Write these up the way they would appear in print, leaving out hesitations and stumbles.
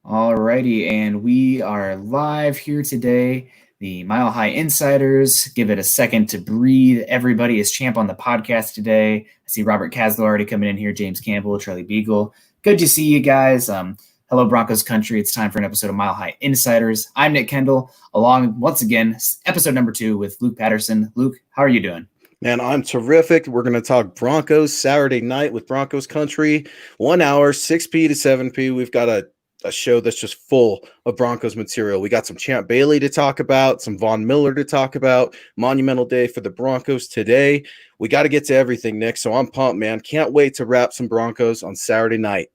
Alrighty, and we are live here today. The Mile High Insiders, give it a second to breathe. Everybody is champ on the podcast today. I see Robert Caslow already coming in here, James Campbell, Charlie Beagle. Good to see you guys. Hello, Broncos country. It's time for an episode of Mile High Insiders. I'm Nick Kendell, along once again, episode number 2 with Luke Patterson. Luke, how are you doing? Man, I'm terrific. We're going to talk Broncos Saturday night with Broncos country. 1 hour, 6p to 7p. We've got a show that's just full of Broncos material. We got some Champ Bailey to talk about, some Von Miller to talk about. Monumental day for the Broncos today. We got to get to everything, Nick. So I'm pumped, man. Can't wait to wrap some Broncos on Saturday night.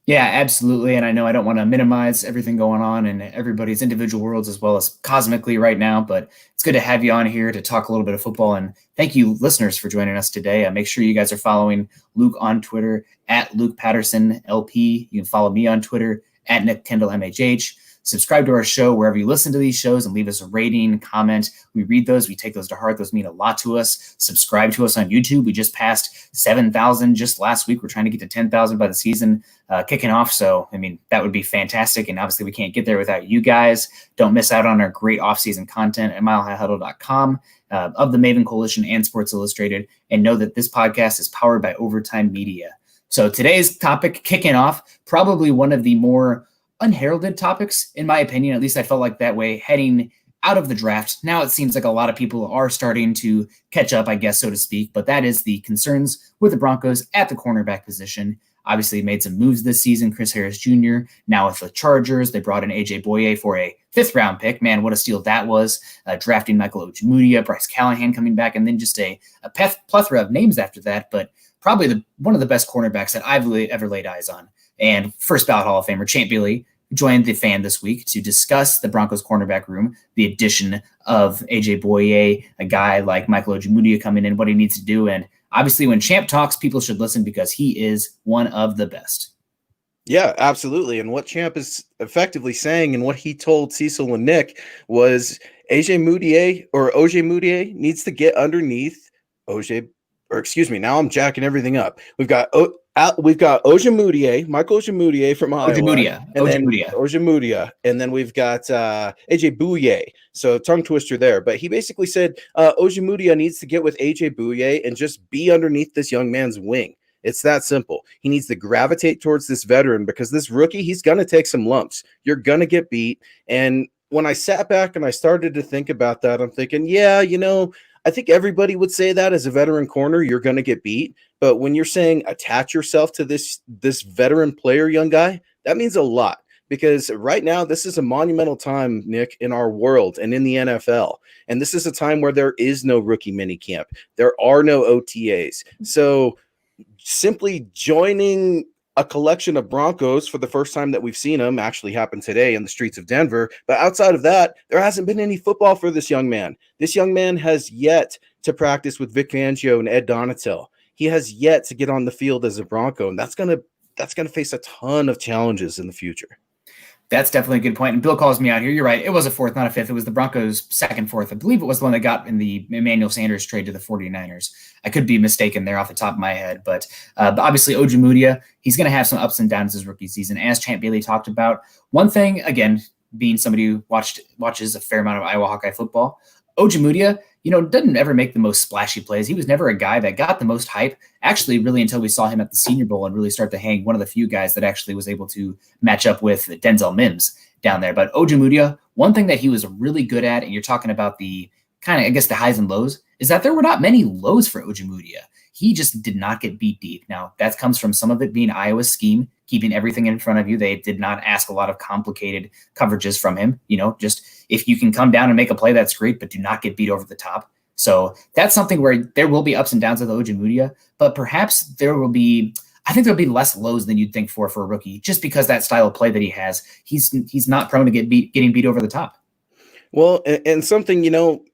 Yeah, absolutely. And I know I don't want to minimize everything going on in everybody's individual worlds as well as cosmically right now, but it's good to have you on here to talk a little bit of football. And thank you, listeners, for joining us today. Make sure you guys are following Luke on Twitter at Luke Patterson LP. You can follow me on Twitter at Nick Kendell MHH. Subscribe to our show wherever you listen to these shows and leave us a rating, comment. We read those. We take those to heart. Those mean a lot to us. Subscribe to us on YouTube. We just passed 7,000 just last week. We're trying to get to 10,000 by the season kicking off. So, that would be fantastic. And obviously we can't get there without you guys. Don't miss out on our great off-season content at milehighhuddle.com of the Maven Coalition and Sports Illustrated. And know that this podcast is powered by Overtime Media. So today's topic, kicking off, probably one of the more unheralded topics, in my opinion. At least I felt like that way heading out of the draft. Now it seems like a lot of people are starting to catch up, I guess, so to speak. But that is the concerns with the Broncos at the cornerback position. Obviously made some moves this season. Chris Harris Jr. now with the Chargers. They brought in Bouye for a 5th-round pick. Man, what a steal that was. Drafting Michael Ojemudia, Bryce Callahan coming back, and then just a plethora of names after that. But probably one of the best cornerbacks that I've ever laid eyes on. And first ballot Hall of Famer Champ Bailey joined the fan this week to discuss the Broncos cornerback room, the addition of Bouye, a guy like Michael Ojemudia coming in, what he needs to do. And obviously when Champ talks, people should listen because he is one of the best. Yeah, absolutely. And what Champ is effectively saying and what he told Cecil and Nick was Ojemudia needs to get underneath now I'm jacking everything up. We've got Ojemudia, Michael Ojemudia from Iowa. Ojemudia. And then we've got Bouye. So tongue twister there. But he basically said Ojemudia needs to get with Bouye and just be underneath this young man's wing. It's that simple. He needs to gravitate towards this veteran because this rookie, he's going to take some lumps. You're going to get beat. And when I sat back and I started to think about that, I'm thinking, I think everybody would say that as a veteran corner, you're going to get beat. But when you're saying attach yourself to this veteran player, young guy, that means a lot. Because right now, this is a monumental time, Nick, in our world and in the NFL. And this is a time where there is no rookie minicamp. There are no OTAs. So simply joining a collection of Broncos for the first time that we've seen them actually happen today in the streets of Denver. But outside of that, there hasn't been any football for this young man. This young man has yet to practice with Vic Fangio and Ed Donatel. He has yet to get on the field as a Bronco, and that's gonna face a ton of challenges in the future. That's definitely a good point. And Bill calls me out here. You're right. It was a 4th, not a 5th. It was the Broncos' 2nd, 4th. I believe it was the one that got in the Emmanuel Sanders trade to the 49ers. I could be mistaken there off the top of my head. But obviously, Ojemudia, he's going to have some ups and downs his rookie season, as Champ Bailey talked about. One thing, again, being somebody who watches a fair amount of Iowa Hawkeye football, Ojemudia, doesn't ever make the most splashy plays. He was never a guy that got the most hype, actually, really until we saw him at the Senior Bowl and really start to hang, one of the few guys that actually was able to match up with Denzel Mims down there. But Ojemudia, one thing that he was really good at, and you're talking about the kind of, I guess, the highs and lows, is that there were not many lows for Ojemudia. He just did not get beat deep. Now, that comes from some of it being Iowa's scheme, keeping everything in front of you. They did not ask a lot of complicated coverages from him. Just if you can come down and make a play, that's great, but do not get beat over the top. So that's something where there will be ups and downs with Ojemudia, but perhaps there'll be less lows than you'd think for a rookie, just because that style of play that he has, he's not prone to getting beat over the top. Well, and something,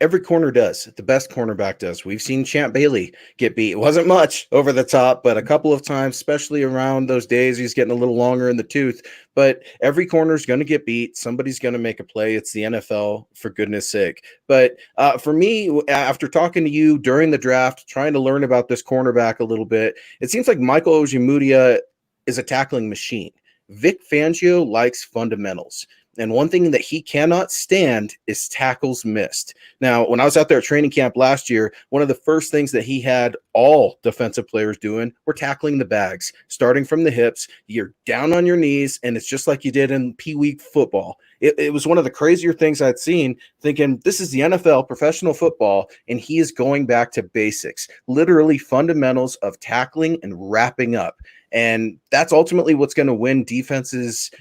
every corner does. The best cornerback does. We've seen Champ Bailey get beat. It wasn't much over the top, but a couple of times, especially around those days, he's getting a little longer in the tooth. But every corner is going to get beat. Somebody's going to make a play. It's the NFL, for goodness sake. But for me, after talking to you during the draft, trying to learn about this cornerback a little bit, it seems like Michael Ojemudia is a tackling machine. Vic Fangio likes fundamentals. And one thing that he cannot stand is tackles missed. Now, when I was out there at training camp last year, one of the first things that he had all defensive players doing were tackling the bags, starting from the hips. You're down on your knees, and it's just like you did in Pee Wee football. It was one of the crazier things I'd seen, thinking this is the NFL, professional football, and he is going back to basics, literally fundamentals of tackling and wrapping up. And that's ultimately what's going to win defenses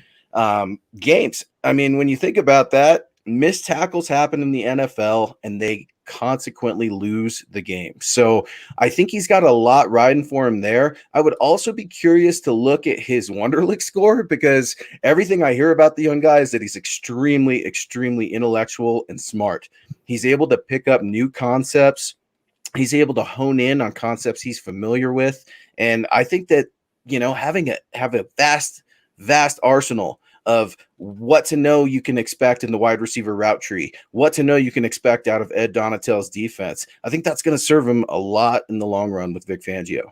games. I mean, when you think about that, missed tackles happen in the NFL and they consequently lose the game. So I think he's got a lot riding for him there. I would also be curious to look at his Wonderlic score, because everything I hear about the young guy is that he's extremely, extremely intellectual and smart. He's able to pick up new concepts. He's able to hone in on concepts he's familiar with. And I think that, have a vast arsenal of what to know you can expect in the wide receiver route tree, what to know you can expect out of Ed Donatell's defense. I think that's going to serve him a lot in the long run with Vic Fangio.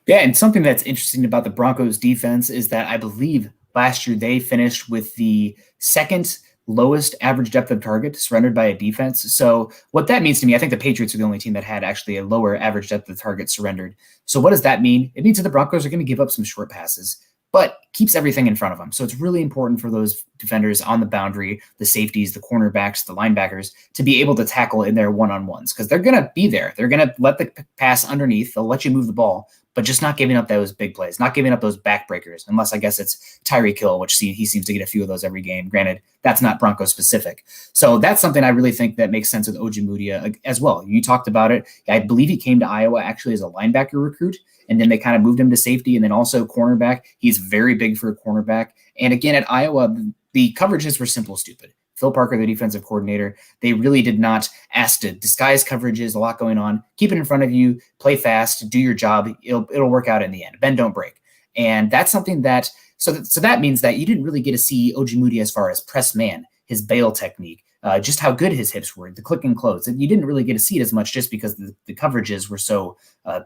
Yeah, and something that's interesting about the Broncos defense is that I believe last year they finished with the second lowest average depth of target surrendered by a defense. So what that means to me, I think the Patriots are the only team that had actually a lower average depth of target surrendered. So what does that mean? It means that the Broncos are going to give up some short passes, but keeps everything in front of them. So it's really important for those defenders on the boundary, the safeties, the cornerbacks, the linebackers, to be able to tackle in their one-on-ones, because they're going to be there. They're going to let the pass underneath. They'll let you move the ball, but just not giving up those big plays, not giving up those backbreakers, unless I guess it's Tyreek Hill, which he seems to get a few of those every game. Granted, that's not Broncos specific. So that's something I really think that makes sense with Ojemudia as well. You talked about it. I believe he came to Iowa actually as a linebacker recruit, and then they kind of moved him to safety and then also cornerback. He's very big for a cornerback. And again, at Iowa, the coverages were simple, stupid. Phil Parker, the defensive coordinator, they really did not ask to disguise coverages, a lot going on. Keep it in front of you, play fast, do your job. It'll work out in the end. Bend, don't break. And that's something that, so that means that you didn't really get to see Ojemudia as far as press man, his bail technique, just how good his hips were, the click and close. You didn't really get to see it as much just because the coverages were so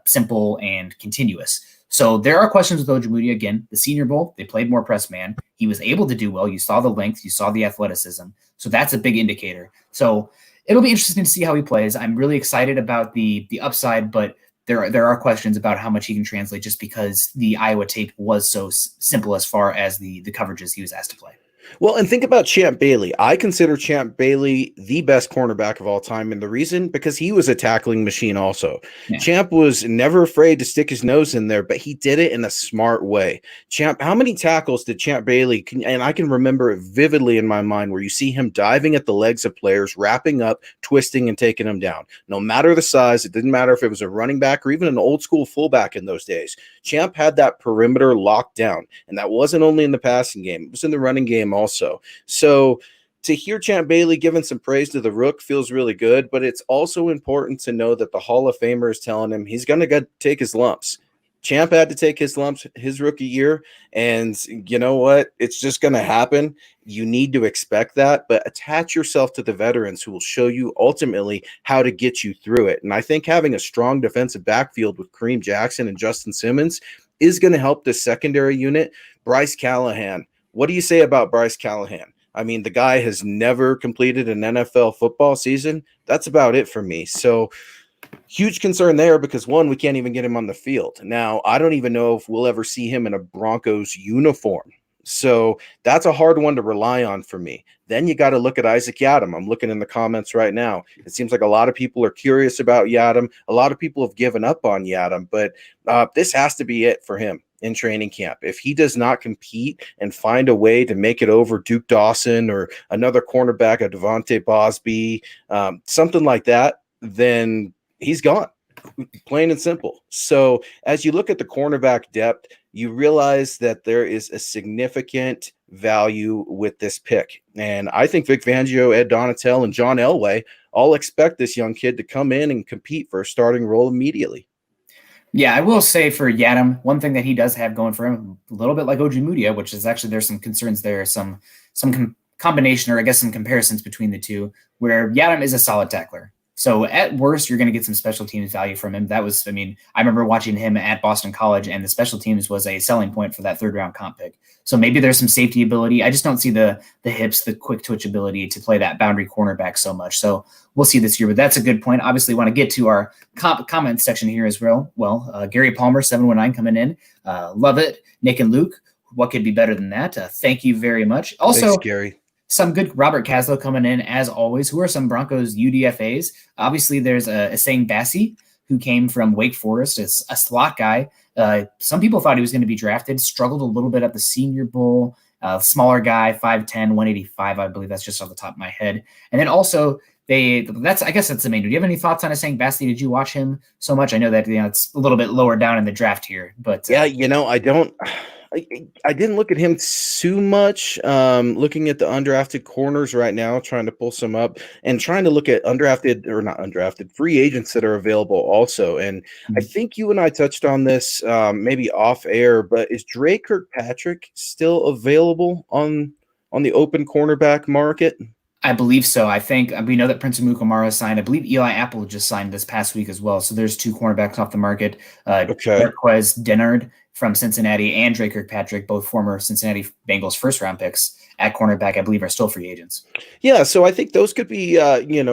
simple and continuous. So there are questions with Ojemudia. Again, the Senior Bowl, they played more press man. He was able to do well. You saw the length, you saw the athleticism. So that's a big indicator. So it'll be interesting to see how he plays. I'm really excited about the upside, but there are questions about how much he can translate just because the Iowa tape was so simple as far as the coverages he was asked to play. Well, and think about Champ Bailey. I consider Champ Bailey the best cornerback of all time. And the reason, because he was a tackling machine also. Yeah. Champ was never afraid to stick his nose in there, but he did it in a smart way. Champ, how many tackles did Champ Bailey, and I can remember it vividly in my mind, where you see him diving at the legs of players, wrapping up, twisting, and taking them down. No matter the size, it didn't matter if it was a running back or even an old school fullback in those days. Champ had that perimeter locked down. And that wasn't only in the passing game, it was in the running game also. So to hear Champ Bailey giving some praise to the Rook feels really good, but it's also important to know that the Hall of Famer is telling him he's going to take his lumps. Champ had to take his lumps his rookie year, and you know what? It's just going to happen. You need to expect that, but attach yourself to the veterans who will show you ultimately how to get you through it. And I think having a strong defensive backfield with Kareem Jackson and Justin Simmons is going to help the secondary unit. Bryce Callahan. What do you say about Bryce Callahan? I mean, the guy has never completed an NFL football season. That's about it for me. So huge concern there because, one, we can't even get him on the field. Now, I don't even know if we'll ever see him in a Broncos uniform. So that's a hard one to rely on for me. Then you got to look at Isaac Yiadom. I'm looking in the comments right now. It seems like a lot of people are curious about Yiadom. A lot of people have given up on Yiadom, but this has to be it for him in training camp. If he does not compete and find a way to make it over Duke Dawson or another cornerback, a Devontae Bosby, something like that, then he's gone. Plain and simple. So as you look at the cornerback depth, you realize that there is a significant value with this pick. And I think Vic Fangio, Ed Donatell, and John Elway all expect this young kid to come in and compete for a starting role immediately. Yeah, I will say for Yiadom, one thing that he does have going for him, a little bit like Ojemudia, which is actually there's some concerns there, some combination, or I guess some comparisons between the two, where Yiadom is a solid tackler. So at worst, you're going to get some special teams value from him. That was, I mean, I remember watching him at Boston College, and the special teams was a selling point for that third round comp pick. So maybe there's some safety ability. I just don't see the hips, the quick twitch ability to play that boundary cornerback so much. So we'll see this year, but that's a good point. Obviously, want to get to our comment section here as well. Gary Palmer, 719 coming in. Love it. Nick and Luke, what could be better than that? Thank you very much. Also, thanks, Gary. Some good Robert Caslow coming in as always. Who are some Broncos UDFAs? Obviously, there's Essang Bassey, who came from Wake Forest. It's a slot guy. Some people thought he was going to be drafted, struggled a little bit at the Senior Bowl. Smaller guy, 5'10", 185, I believe. That's just off the top of my head. And then also, I guess that's the main. Do you have any thoughts on Essang Bassey? Did you watch him so much? I know that it's a little bit lower down in the draft here, but yeah, I don't. I didn't look at him too much. Looking at the undrafted corners right now, trying to pull some up and trying to look at undrafted free agents that are available also. And I think you and I touched on this maybe off air, but is Drake Kirkpatrick still available on the open cornerback market? I believe so. I think we know that Prince Amukamara signed. I believe Eli Apple just signed this past week as well. So there's two cornerbacks off the market. Marquez Dennard from Cincinnati and Drake Kirkpatrick, both former Cincinnati Bengals first-round picks at cornerback, I believe, are still free agents. Yeah, so I think those could be,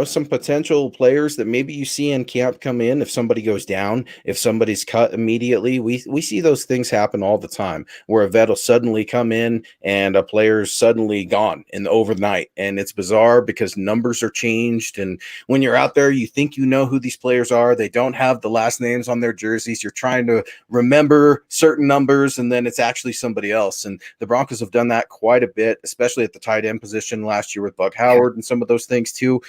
some potential players that maybe you see in camp come in if somebody goes down, if somebody's cut immediately. We see those things happen all the time where a vet will suddenly come in and a player's suddenly gone in the overnight. And it's bizarre because numbers are changed. And when you're out there, you think you know who these players are. They don't have the last names on their jerseys. You're trying to remember certain numbers, and then it's actually somebody else. And the Broncos have done that quite a bit, especially at the tight end position last year with Buck Howard and some of those things too.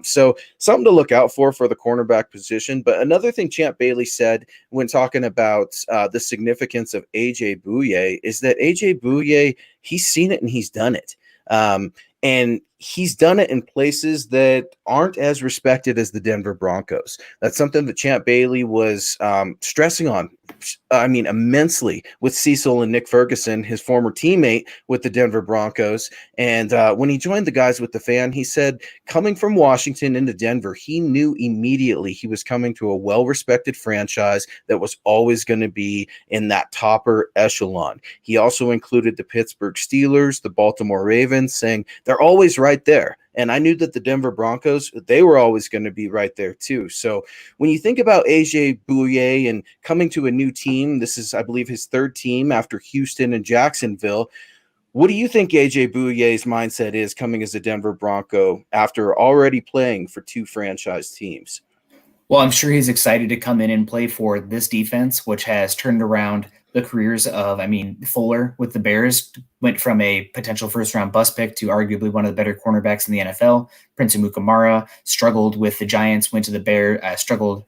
So something to look out for the cornerback position. But another thing Champ Bailey said when talking about the significance of AJ Bouye is that AJ Bouye, he's seen it and he's done it. And he's done it in places that aren't as respected as the Denver Broncos. That's something that Champ Bailey was stressing on, immensely with Cecil and Nick Ferguson, his former teammate with the Denver Broncos. And when he joined the guys with the fan, he said coming from Washington into Denver, he knew immediately he was coming to a well-respected franchise that was always going to be in that topper echelon. He also included the Pittsburgh Steelers, the Baltimore Ravens, saying they're always right there. And I knew that the Denver Broncos, they were always going to be right there too. So when you think about AJ Bouye and coming to a new team, this is, I believe, his third team after Houston and Jacksonville. What do you think AJ Bouye's mindset is coming as a Denver Bronco after already playing for two franchise teams? Well, I'm sure he's excited to come in and play for this defense, which has turned around the careers of, Fuller with the Bears, went from a potential first-round bust pick to arguably one of the better cornerbacks in the NFL. Prince Amukamara struggled with the Giants, went to the Bears,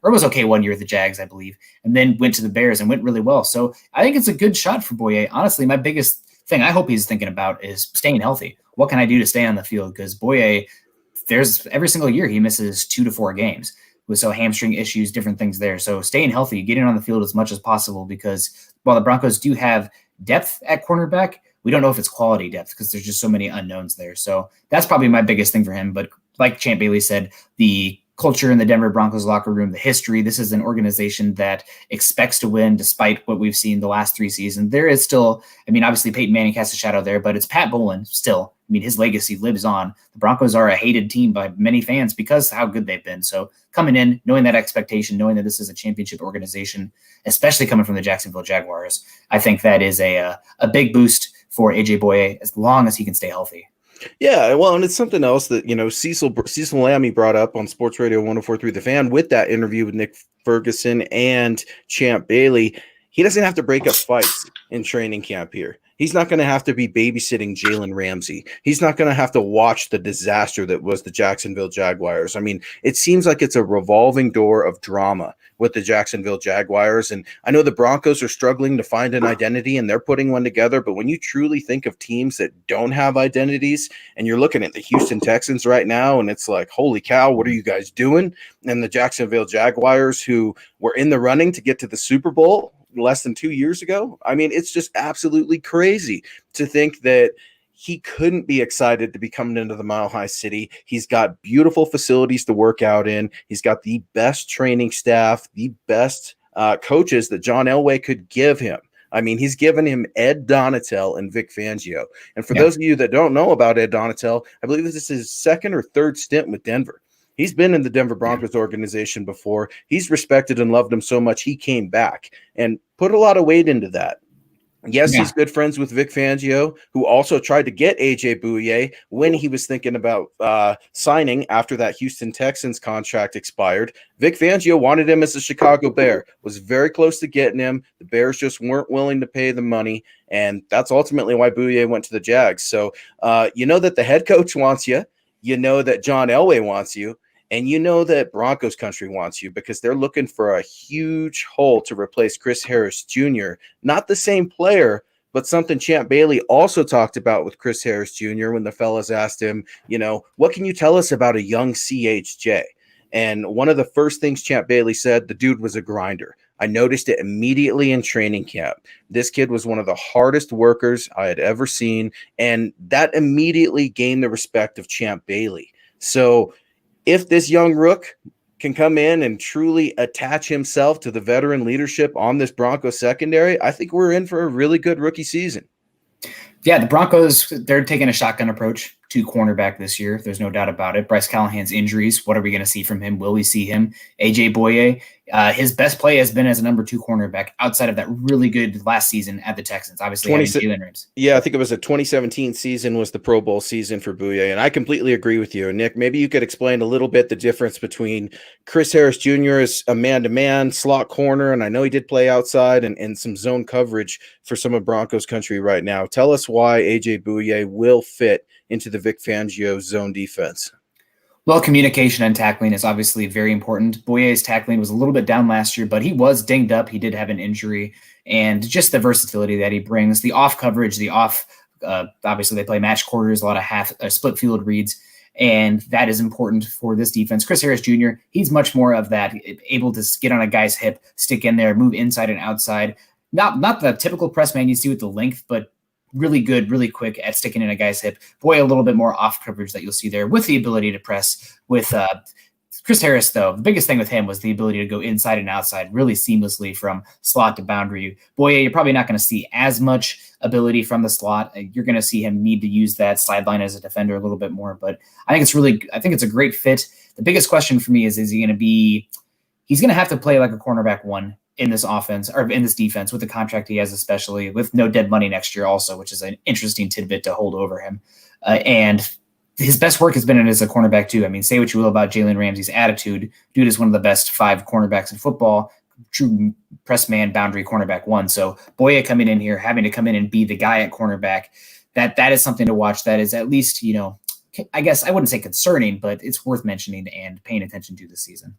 was okay one year with the Jags, I believe, and then went to the Bears and went really well. So I think it's a good shot for Bouye. Honestly, my biggest thing I hope he's thinking about is staying healthy. What can I do to stay on the field? Because Bouye, there's every single year he misses 2 to 4 games. with hamstring issues, different things there. So staying healthy, getting on the field as much as possible, because while the Broncos do have depth at cornerback, we don't know if it's quality depth because there's just so many unknowns there. So that's probably my biggest thing for him. But like Champ Bailey said, the culture in the Denver Broncos locker room, the history, this is an organization that expects to win despite what we've seen the last 3 seasons. There is still, obviously Peyton Manning casts a shadow there, but it's Pat Bowlen still. His legacy lives on. The Broncos are a hated team by many fans because of how good they've been. So coming in, knowing that expectation, knowing that this is a championship organization, especially coming from the Jacksonville Jaguars, I think that is a big boost for AJ Bouye as long as he can stay healthy. Yeah, well, and it's something else that, Cecil Lammey brought up on Sports Radio 104.3 The Fan with that interview with Nick Ferguson and Champ Bailey. He doesn't have to break up fights in training camp here. He's not going to have to be babysitting Jalen Ramsey. He's not going to have to watch the disaster that was the Jacksonville Jaguars. It seems like it's a revolving door of drama with the Jacksonville Jaguars. And I know the Broncos are struggling to find an identity and they're putting one together. But when you truly think of teams that don't have identities and you're looking at the Houston Texans right now, and it's like, holy cow, what are you guys doing? And the Jacksonville Jaguars, who were in the running to get to the Super Bowl less than 2 years ago. It's just absolutely crazy to think that he couldn't be excited to be coming into the Mile High City. He's got beautiful facilities to work out in. He's got the best training staff, the best coaches that John Elway could give him. I mean, he's given him Ed Donatel and Vic Fangio. And for those of you that don't know about Ed Donatel, I believe this is his second or third stint with Denver. He's been in the Denver Broncos organization before. He's respected and loved him so much he came back and put a lot of weight into that. Yes, he's good friends with Vic Fangio, who also tried to get AJ Bouye when he was thinking about signing after that Houston Texans contract expired. Vic Fangio wanted him as a Chicago Bear, was very close to getting him. The Bears just weren't willing to pay the money, and that's ultimately why Bouye went to the Jags. So you know that the head coach wants you. You know that John Elway wants you. And you know that Broncos country wants you because they're looking for a huge hole to replace Chris Harris Jr. Not the same player, but something Champ Bailey also talked about with Chris Harris Jr. when the fellas asked him, you know, what can you tell us about a young CHJ? And one of the first things Champ Bailey said, the dude was a grinder. I noticed it immediately in training camp. This kid was one of the hardest workers I had ever seen, and that immediately gained the respect of Champ Bailey. So if this young rook can come in and truly attach himself to the veteran leadership on this Broncos secondary, I think we're in for a really good rookie season. Yeah, the Broncos, they're taking a shotgun approach to cornerback this year. There's no doubt about it. Bryce Callahan's injuries, what are we going to see from him? Will we see him? AJ Bouye, his best play has been as a number 2 cornerback outside of that really good last season at the Texans. Obviously, having Jalen Ramsey. Yeah, I think it was a 2017 season was the Pro Bowl season for Bouye, and I completely agree with you. Nick, maybe you could explain a little bit the difference between Chris Harris Jr. as a man-to-man slot corner, and I know he did play outside and some zone coverage for some of Broncos country right now. Tell us why AJ Bouye will fit into the Vic Fangio zone defense. Well, communication and tackling is obviously very important. Bouye's tackling was a little bit down last year, but he was dinged up. He did have an injury, and just the versatility that he brings, the off coverage, the off, obviously they play match quarters, a lot of split field reads, and that is important for this defense. Chris Harris Jr., he's much more of that, able to get on a guy's hip, stick in there, move inside and outside. Not the typical press man you see with the length, but really good, really quick at sticking in a guy's hip. Bouye, a little bit more off coverage that you'll see there with the ability to press. With Chris Harris, though, the biggest thing with him was the ability to go inside and outside really seamlessly from slot to boundary. Bouye, you're probably not going to see as much ability from the slot. You're going to see him need to use that sideline as a defender a little bit more, but I think it's a great fit. The biggest question for me is he going to be, he's going to have to play like a cornerback 1 in this offense or in this defense with the contract he has, especially with no dead money next year also, which is an interesting tidbit to hold over him. And his best work has been as a cornerback too. I mean, say what you will about Jalen Ramsey's attitude. Dude is one of the best 5 cornerbacks in football, true press man, boundary cornerback 1. So Bouye coming in here, having to come in and be the guy at cornerback, that is something to watch. That is at least, you know, I guess I wouldn't say concerning, but it's worth mentioning and paying attention to this season.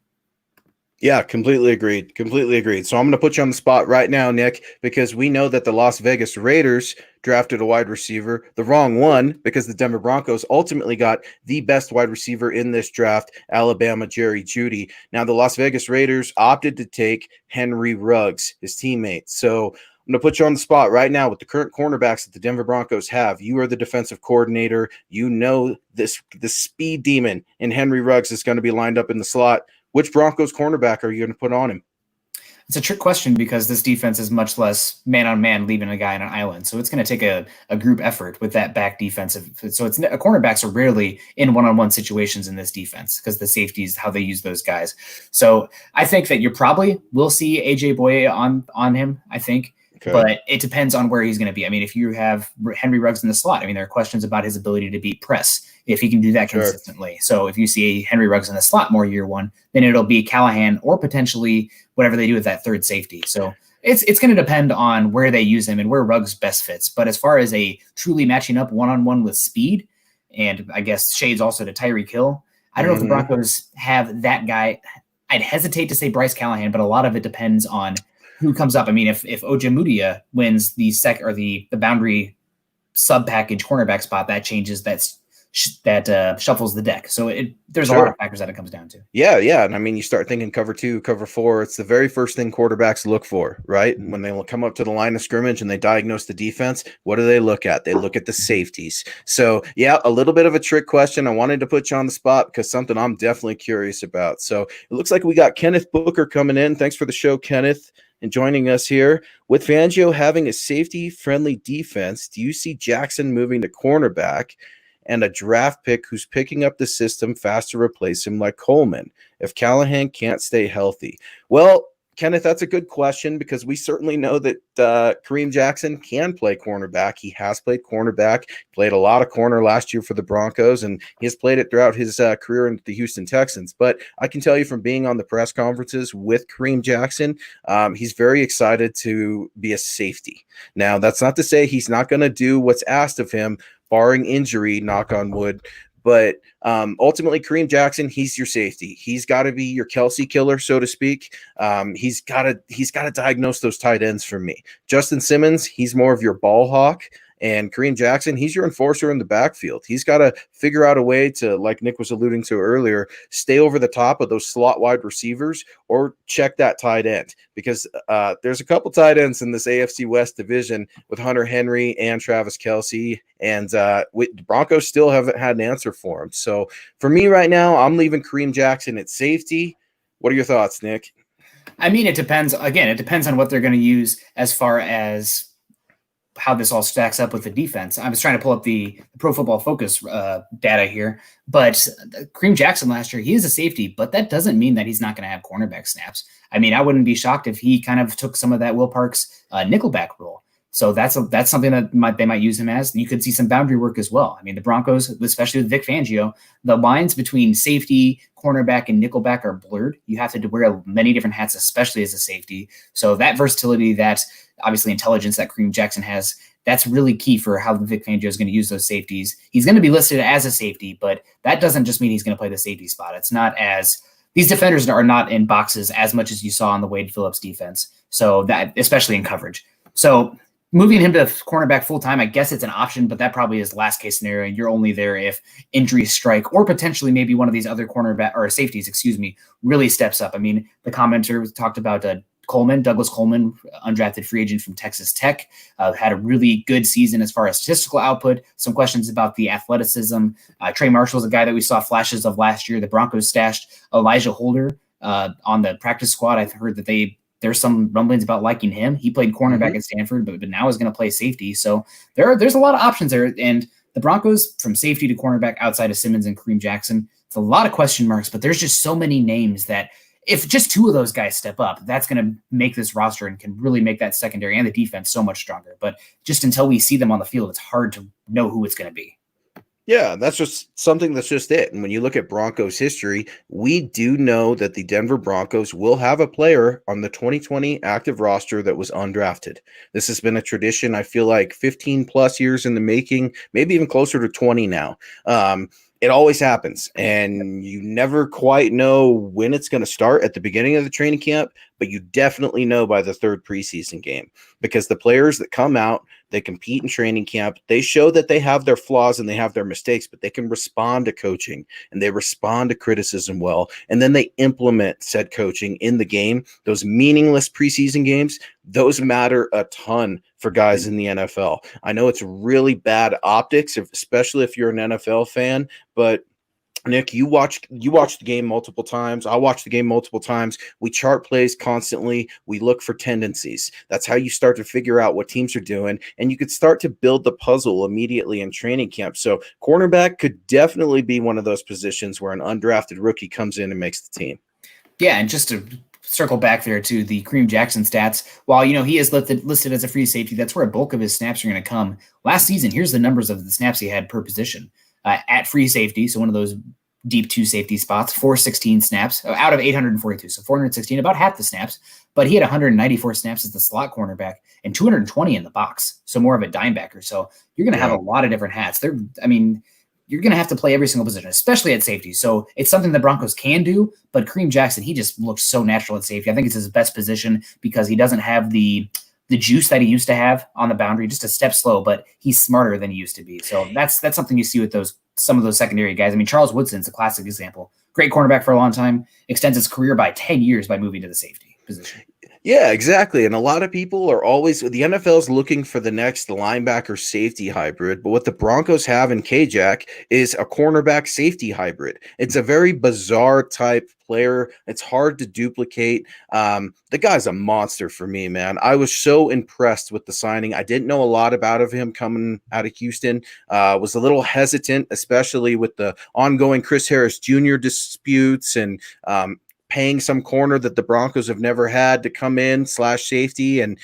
Yeah, completely agreed. So I'm going to put you on the spot right now, Nick, because we know that the Las Vegas Raiders drafted a wide receiver, the wrong one, because the Denver Broncos ultimately got the best wide receiver in this draft, Alabama Jerry Jeudy. Now, the Las Vegas Raiders opted to take Henry Ruggs, his teammate. So I'm going to put you on the spot right now with the current cornerbacks that the Denver Broncos have. You are the defensive coordinator. You know the speed demon in Henry Ruggs is going to be lined up in the slot. Which Broncos cornerback are you going to put on him? It's a trick question because this defense is much less man-on-man, leaving a guy on an island. So it's going to take a group effort with that back defensive. So cornerbacks are rarely in one-on-one situations in this defense because the safeties, how they use those guys. So I think that you probably will see AJ Bouye on him, I think. Okay. But it depends on where he's going to be. I mean, if you have Henry Ruggs in the slot, I mean, there are questions about his ability to beat press if he can do that consistently. So if you see Henry Ruggs in the slot more year 1, then it'll be Callahan or potentially whatever they do with that third safety. So it's going to depend on where they use him and where Ruggs best fits. But as far as a truly matching up one-on-one with speed, and I guess shades also to Tyreek Hill, I don't know if the Broncos have that guy. I'd hesitate to say Bryce Callahan, but a lot of it depends on who comes up. I mean, if Ojemudia wins the boundary sub package cornerback spot, that changes. That's shuffles the deck. So there's a lot of factors that it comes down to. Yeah. And I mean, you start thinking cover 2, cover 4. It's the very first thing quarterbacks look for, right? When they will come up to the line of scrimmage and they diagnose the defense, what do they look at? They look at the safeties. So yeah, a little bit of a trick question. I wanted to put you on the spot because something I'm definitely curious about. So it looks like we got Kenneth Booker coming in. Thanks for the show, Kenneth, and joining us here. With Fangio having a safety-friendly defense, do you see Jackson moving to cornerback and a draft pick who's picking up the system fast to replace him like Coleman if Callahan can't stay healthy? Well, Kenneth, that's a good question because we certainly know that Kareem Jackson can play cornerback. He has played cornerback, played a lot of corner last year for the Broncos, and he has played it throughout his career in the Houston Texans. But I can tell you from being on the press conferences with Kareem Jackson, he's very excited to be a safety. Now, that's not to say he's not going to do what's asked of him, barring injury, knock on wood. But ultimately, Kareem Jackson, he's your safety. He's got to be your Kelsey killer, so to speak. He's got to diagnose those tight ends for me. Justin Simmons, he's more of your ball hawk. And Kareem Jackson, he's your enforcer in the backfield. He's got to figure out a way to, like Nick was alluding to earlier, stay over the top of those slot wide receivers or check that tight end. Because there's a couple tight ends in this AFC West division with Hunter Henry and Travis Kelce. And the Broncos still haven't had an answer for him. So for me right now, I'm leaving Kareem Jackson at safety. What are your thoughts, Nick? I mean, it depends. Again, it depends on what they're going to use as far as how this all stacks up with the defense. I was trying to pull up the Pro Football Focus data here, but Kareem Jackson last year, he is a safety, but that doesn't mean that he's not going to have cornerback snaps. I mean, I wouldn't be shocked if he kind of took some of that Will Parks nickelback role. So that's something that they might use him as. You could see some boundary work as well. I mean, the Broncos, especially with Vic Fangio, the lines between safety, cornerback, and nickelback are blurred. You have to wear many different hats, especially as a safety. So that versatility, that obviously intelligence that Kareem Jackson has, that's really key for how Vic Fangio is going to use those safeties. He's going to be listed as a safety, but that doesn't just mean he's going to play the safety spot. It's not as these defenders are not in boxes as much as you saw on the Wade Phillips defense. So that, especially in coverage. So moving him to cornerback full-time, I guess it's an option, but that probably is last case scenario. You're only there if injuries strike or potentially maybe one of these other cornerback or safeties, really steps up. I mean, the commenter talked about Douglas Coleman, undrafted free agent from Texas Tech, had a really good season as far as statistical output. Some questions about the athleticism. Trey Marshall's a guy that we saw flashes of last year. The Broncos stashed Elijah Holder on the practice squad. I've heard that there's some rumblings about liking him. He played cornerback at Stanford, but now is going to play safety. So there's a lot of options there. And the Broncos, from safety to cornerback outside of Simmons and Kareem Jackson, it's a lot of question marks, but there's just so many names that if just two of those guys step up, that's going to make this roster and can really make that secondary and the defense so much stronger. But just until we see them on the field, it's hard to know who it's going to be. Yeah, that's just something that's just it. And when you look at Broncos history, we do know that the Denver Broncos will have a player on the 2020 active roster that was undrafted. This has been a tradition, I feel like 15 plus years in the making, maybe even closer to 20 now. It always happens, and you never quite know when it's going to start at the beginning of the training camp, but you definitely know by the third preseason game because the players that come out, they compete in training camp, they show that they have their flaws and they have their mistakes, but they can respond to coaching and they respond to criticism well, and then they implement said coaching in the game. Those meaningless preseason games, those matter a ton for guys in the NFL. I know it's really bad optics, especially if you're an NFL fan, but Nick, you watched the game multiple times. I watched the game multiple times. We chart plays constantly. We look for tendencies. That's how you start to figure out what teams are doing, and you could start to build the puzzle immediately in training camp. So cornerback could definitely be one of those positions where an undrafted rookie comes in and makes the team. Yeah, and just to circle back there to the Kareem Jackson stats, while he is listed as a free safety, that's where a bulk of his snaps are going to come. Last season, here's the numbers of the snaps he had per position. At free safety, so one of those deep two safety spots, 416 snaps out of 842, so 416, about half the snaps, but he had 194 snaps as the slot cornerback and 220 in the box, so more of a dime backer. So you're going to have a lot of different hats. You're going to have to play every single position, especially at safety. So it's something the Broncos can do, but Kareem Jackson, he just looks so natural at safety. I think it's his best position because he doesn't have the juice that he used to have on the boundary, just a step slow, but he's smarter than he used to be. So that's something you see with those some of those secondary guys. I mean, Charles Woodson's a classic example. Great cornerback for a long time, extends his career by 10 years by moving to the safety position. Yeah, exactly. And a lot of people are always, the NFL is looking for the next linebacker safety hybrid. But what the Broncos have in K-Jack is a cornerback safety hybrid. It's a very bizarre type player. It's hard to duplicate. The guy's a monster for me, man. I was so impressed with the signing. I didn't know a lot about him coming out of Houston. Was a little hesitant, especially with the ongoing Chris Harris Jr. disputes and paying some corner that the Broncos have never had to come in / safety. And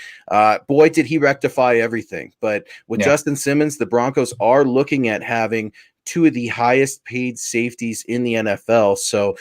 boy, did he rectify everything. But with Justin Simmons, the Broncos are looking at having two of the highest paid safeties in the NFL. So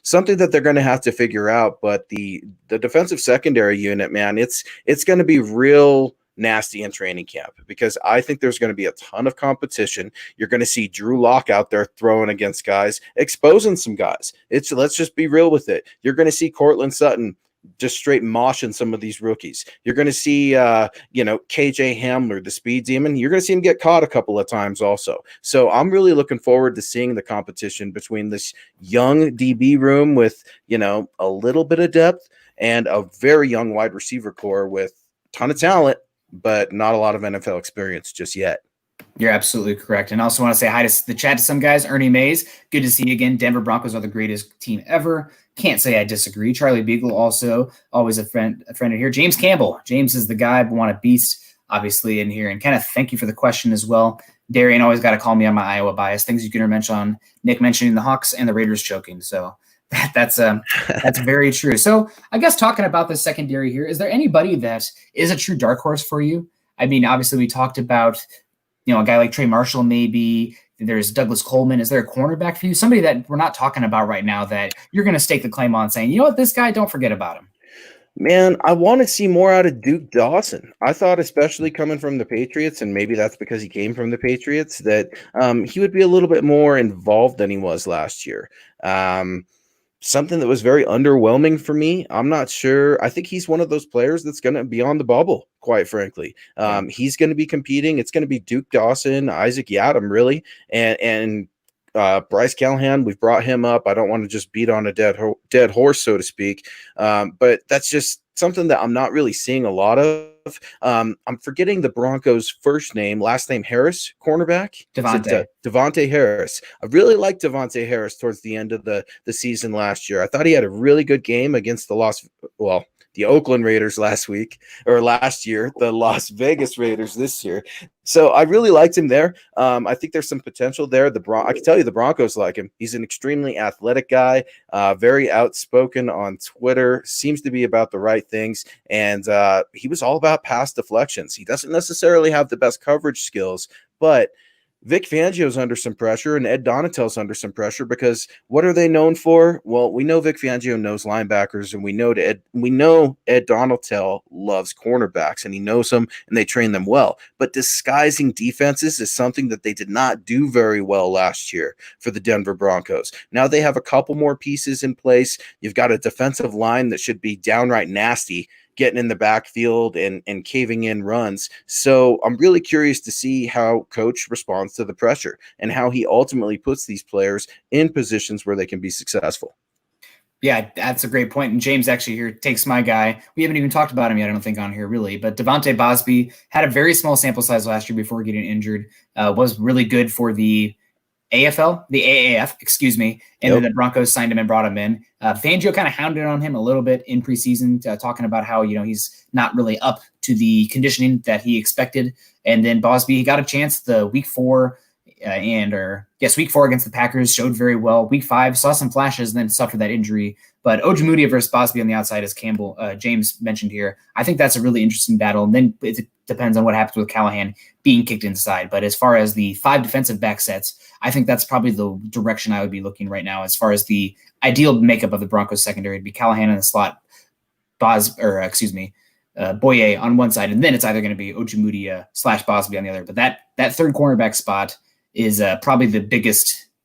something that they're going to have to figure out. But the defensive secondary unit, man, it's going to be real nasty in training camp, because I think there's going to be a ton of competition. You're going to see Drew Lock out there throwing against guys, exposing some guys. Let's just be real with it. You're going to see Cortland Sutton just straight moshing some of these rookies. You're going to see, KJ Hamler, the speed demon. You're going to see him get caught a couple of times also. So I'm really looking forward to seeing the competition between this young DB room with, a little bit of depth and a very young wide receiver core with a ton of talent, but not a lot of NFL experience just yet. You're absolutely correct. And I also want to say hi to the chat to some guys. Ernie Mays, good to see you again. Denver Broncos are the greatest team ever. Can't say I disagree. Charlie Beagle, also always a friend in here. James Campbell. James is the guy. Want a beast, obviously, in here. And kind of thank you for the question as well. Darian always got to call me on my Iowa bias. Things you can mention on Nick mentioning the Hawks and the Raiders choking. So that's very true. So I guess talking about the secondary here, is there anybody that is a true dark horse for you? I mean, obviously we talked about, a guy like Trey Marshall, maybe there's Douglas Coleman. Is there a cornerback for you? Somebody that we're not talking about right now that you're going to stake the claim on saying, you know what, this guy, don't forget about him. Man, I want to see more out of Duke Dawson. I thought, especially coming from the Patriots, and maybe that's because he came from the Patriots, that he would be a little bit more involved than he was last year. Something that was very underwhelming for me. I'm not sure. I think he's one of those players that's going to be on the bubble, quite frankly. He's going to be competing. It's going to be Duke Dawson, Isaac Yiadom, really, and Bryce Callahan. We've brought him up. I don't want to just beat on a dead horse, so to speak, but that's just something that I'm not really seeing a lot of. I'm forgetting the Broncos' first name, last name Harris, cornerback. Devontae Harris. I really liked Devontae Harris towards the end of the season last year. I thought he had a really good game against the Oakland Raiders last year, the Las Vegas Raiders this year. So I really liked him there. I think there's some potential there. I can tell you the Broncos like him. He's an extremely athletic guy, very outspoken on Twitter, seems to be about the right things, and he was all about pass deflections. He doesn't necessarily have the best coverage skills, but Vic Fangio's under some pressure and Ed Donatell's under some pressure, because what are they known for? Well, we know Vic Fangio knows linebackers, and we know Ed Donatell loves cornerbacks, and he knows them and they train them well. But disguising defenses is something that they did not do very well last year for the Denver Broncos. Now they have a couple more pieces in place. You've got a defensive line that should be downright nasty, getting in the backfield and caving in runs. So I'm really curious to see how Coach responds to the pressure and how he ultimately puts these players in positions where they can be successful. Yeah, that's a great point. And James actually here takes my guy. We haven't even talked about him yet, I don't think, on here really. But Devontae Bosby had a very small sample size last year before getting injured. Was really good for the AAF, excuse me. And then the Broncos signed him and brought him in. Fangio kind of hounded on him a little bit in preseason, talking about how, he's not really up to the conditioning that he expected. And then Bosby, he got a chance the week 4 against the Packers, showed very well. Week 5, saw some flashes, and then suffered that injury. But Ojemudia versus Bosby on the outside, as James mentioned here, I think that's a really interesting battle. And then it depends on what happens with Callahan being kicked inside. But as far as the 5 defensive back sets, I think that's probably the direction I would be looking right now. As far as the ideal makeup of the Broncos secondary, it'd be Callahan in the slot, Bouye on one side, and then it's either going to be Ojemudia / Bosby on the other. But that third cornerback spot is probably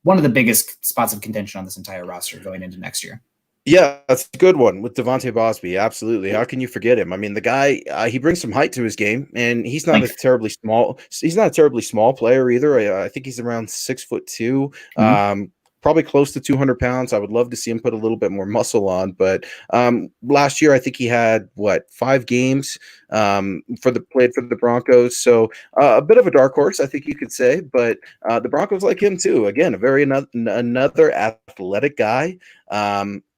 one of the biggest spots of contention on this entire roster going into next year. Yeah, that's a good one with Devontae Bosby. Absolutely. How can you forget him? I mean, the guy, he brings some height to his game, and he's not a Length. terribly small. He's not a terribly small player either. I think he's around 6'2", probably close to 200 pounds. I would love to see him put a little bit more muscle on. But last year, I think he had 5 games played for the Broncos. So a bit of a dark horse, I think you could say. But the Broncos like him too. Again, another athletic guy.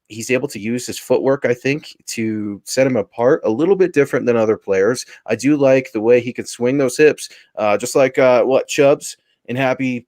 He's able to use his footwork, I think, to set him apart a little bit different than other players. I do like the way he can swing those hips, just like Chubbs and Happy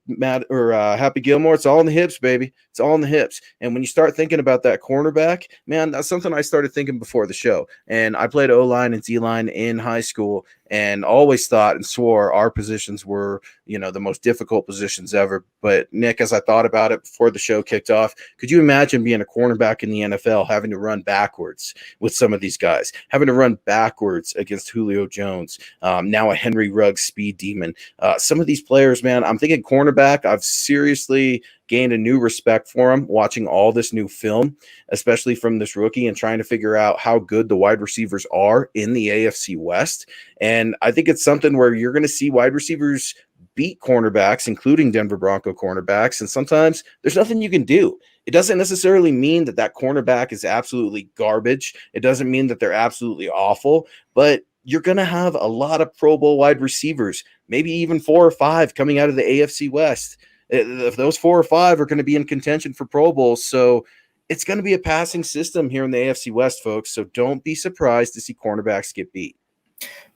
Gilmore. It's all in the hips, baby. It's all in the hips. And when you start thinking about that cornerback, man, that's something I started thinking before the show. And I played O-line and D-line in high school, and always thought and swore our positions were, the most difficult positions ever. But Nick, as I thought about it before the show kicked off, could you imagine being a cornerback in the NFL, having to run backwards with some of these guys, having to run backwards against Julio Jones, now a Henry Ruggs speed demon? Some of these players, man, I'm thinking cornerback, I've seriously gained a new respect for him watching all this new film, especially from this rookie, and trying to figure out how good the wide receivers are in the AFC West. And I think it's something where you're going to see wide receivers beat cornerbacks, including Denver Bronco cornerbacks. And sometimes there's nothing you can do. It doesn't necessarily mean that cornerback is absolutely garbage. It doesn't mean that they're absolutely awful, but you're going to have a lot of Pro Bowl wide receivers, maybe even 4 or 5 coming out of the AFC West. If those 4 or 5 are going to be in contention for Pro Bowls. So it's going to be a passing system here in the AFC West, folks. So don't be surprised to see cornerbacks get beat.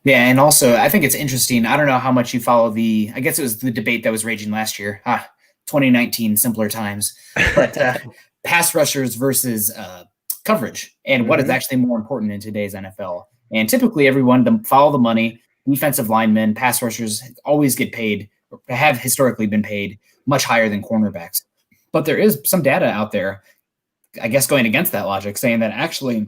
Yeah, and also I think it's interesting. I don't know how much you follow I guess it was the debate that was raging last year. 2019, simpler times. But pass rushers versus coverage, and what is actually more important in today's NFL. And typically everyone to follow the money. Defensive linemen, pass rushers always get paid, or have historically been paid much higher than cornerbacks. But there is some data out there, I guess, going against that logic, saying that actually,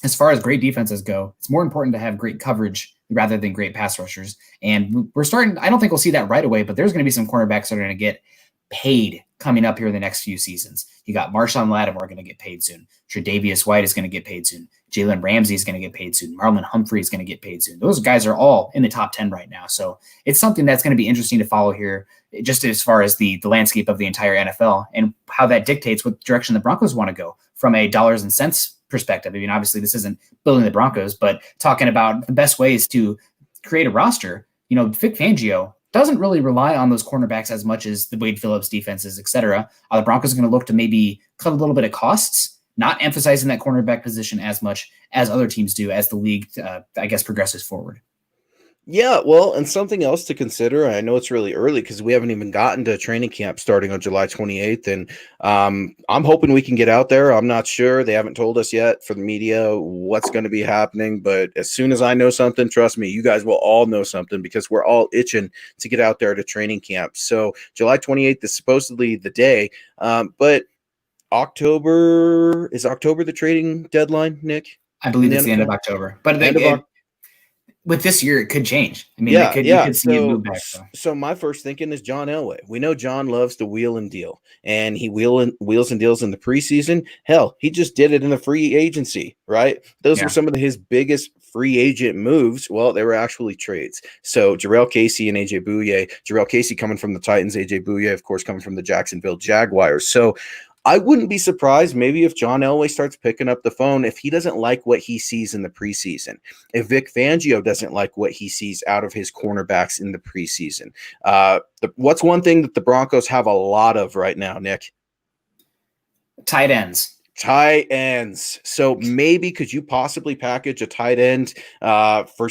as far as great defenses go, it's more important to have great coverage rather than great pass rushers. And we're starting, I don't think we'll see that right away, but there's going to be some cornerbacks that are going to get paid coming up here in the next few seasons. You got Marshawn Lattimore going to get paid soon. Tre'Davious White is going to get paid soon. Jalen Ramsey is going to get paid soon. Marlon Humphrey is going to get paid soon. Those guys are all in the top 10 right now. So it's something that's going to be interesting to follow here, just as far as the landscape of the entire NFL and how that dictates what direction the Broncos want to go from a dollars and cents perspective. I mean, obviously this isn't building the Broncos, but talking about the best ways to create a roster. Vic Fangio doesn't really rely on those cornerbacks as much as the Wade Phillips defenses, et cetera. The Broncos are going to look to maybe cut a little bit of costs, not emphasizing that cornerback position as much as other teams do as the league, I guess, progresses forward. Yeah, well, and something else to consider. I know it's really early because we haven't even gotten to training camp starting on July 28th, and I'm hoping we can get out there. I'm not sure. They haven't told us yet for the media what's going to be happening, but as soon as I know something, trust me, you guys will all know something because we're all itching to get out there to training camp. So July 28th is supposedly the day, but October the trading deadline, Nick? I believe it's the end of October, but with this year, it could change. I mean, you could see it move back. So my first thinking is John Elway. We know John loves to wheel and deal, and he wheels and deals in the preseason. Hell, he just did it in the free agency, right? Those were some of his biggest free agent moves. Well, they were actually trades. So Jurrell Casey and AJ Bouye. Jurrell Casey coming from the Titans, AJ Bouye, of course, coming from the Jacksonville Jaguars. So I wouldn't be surprised maybe if John Elway starts picking up the phone if he doesn't like what he sees in the preseason. If Vic Fangio doesn't like what he sees out of his cornerbacks in the preseason. What's one thing that the Broncos have a lot of right now, Nick? Tight ends. Tight ends. So maybe could you possibly package a tight end for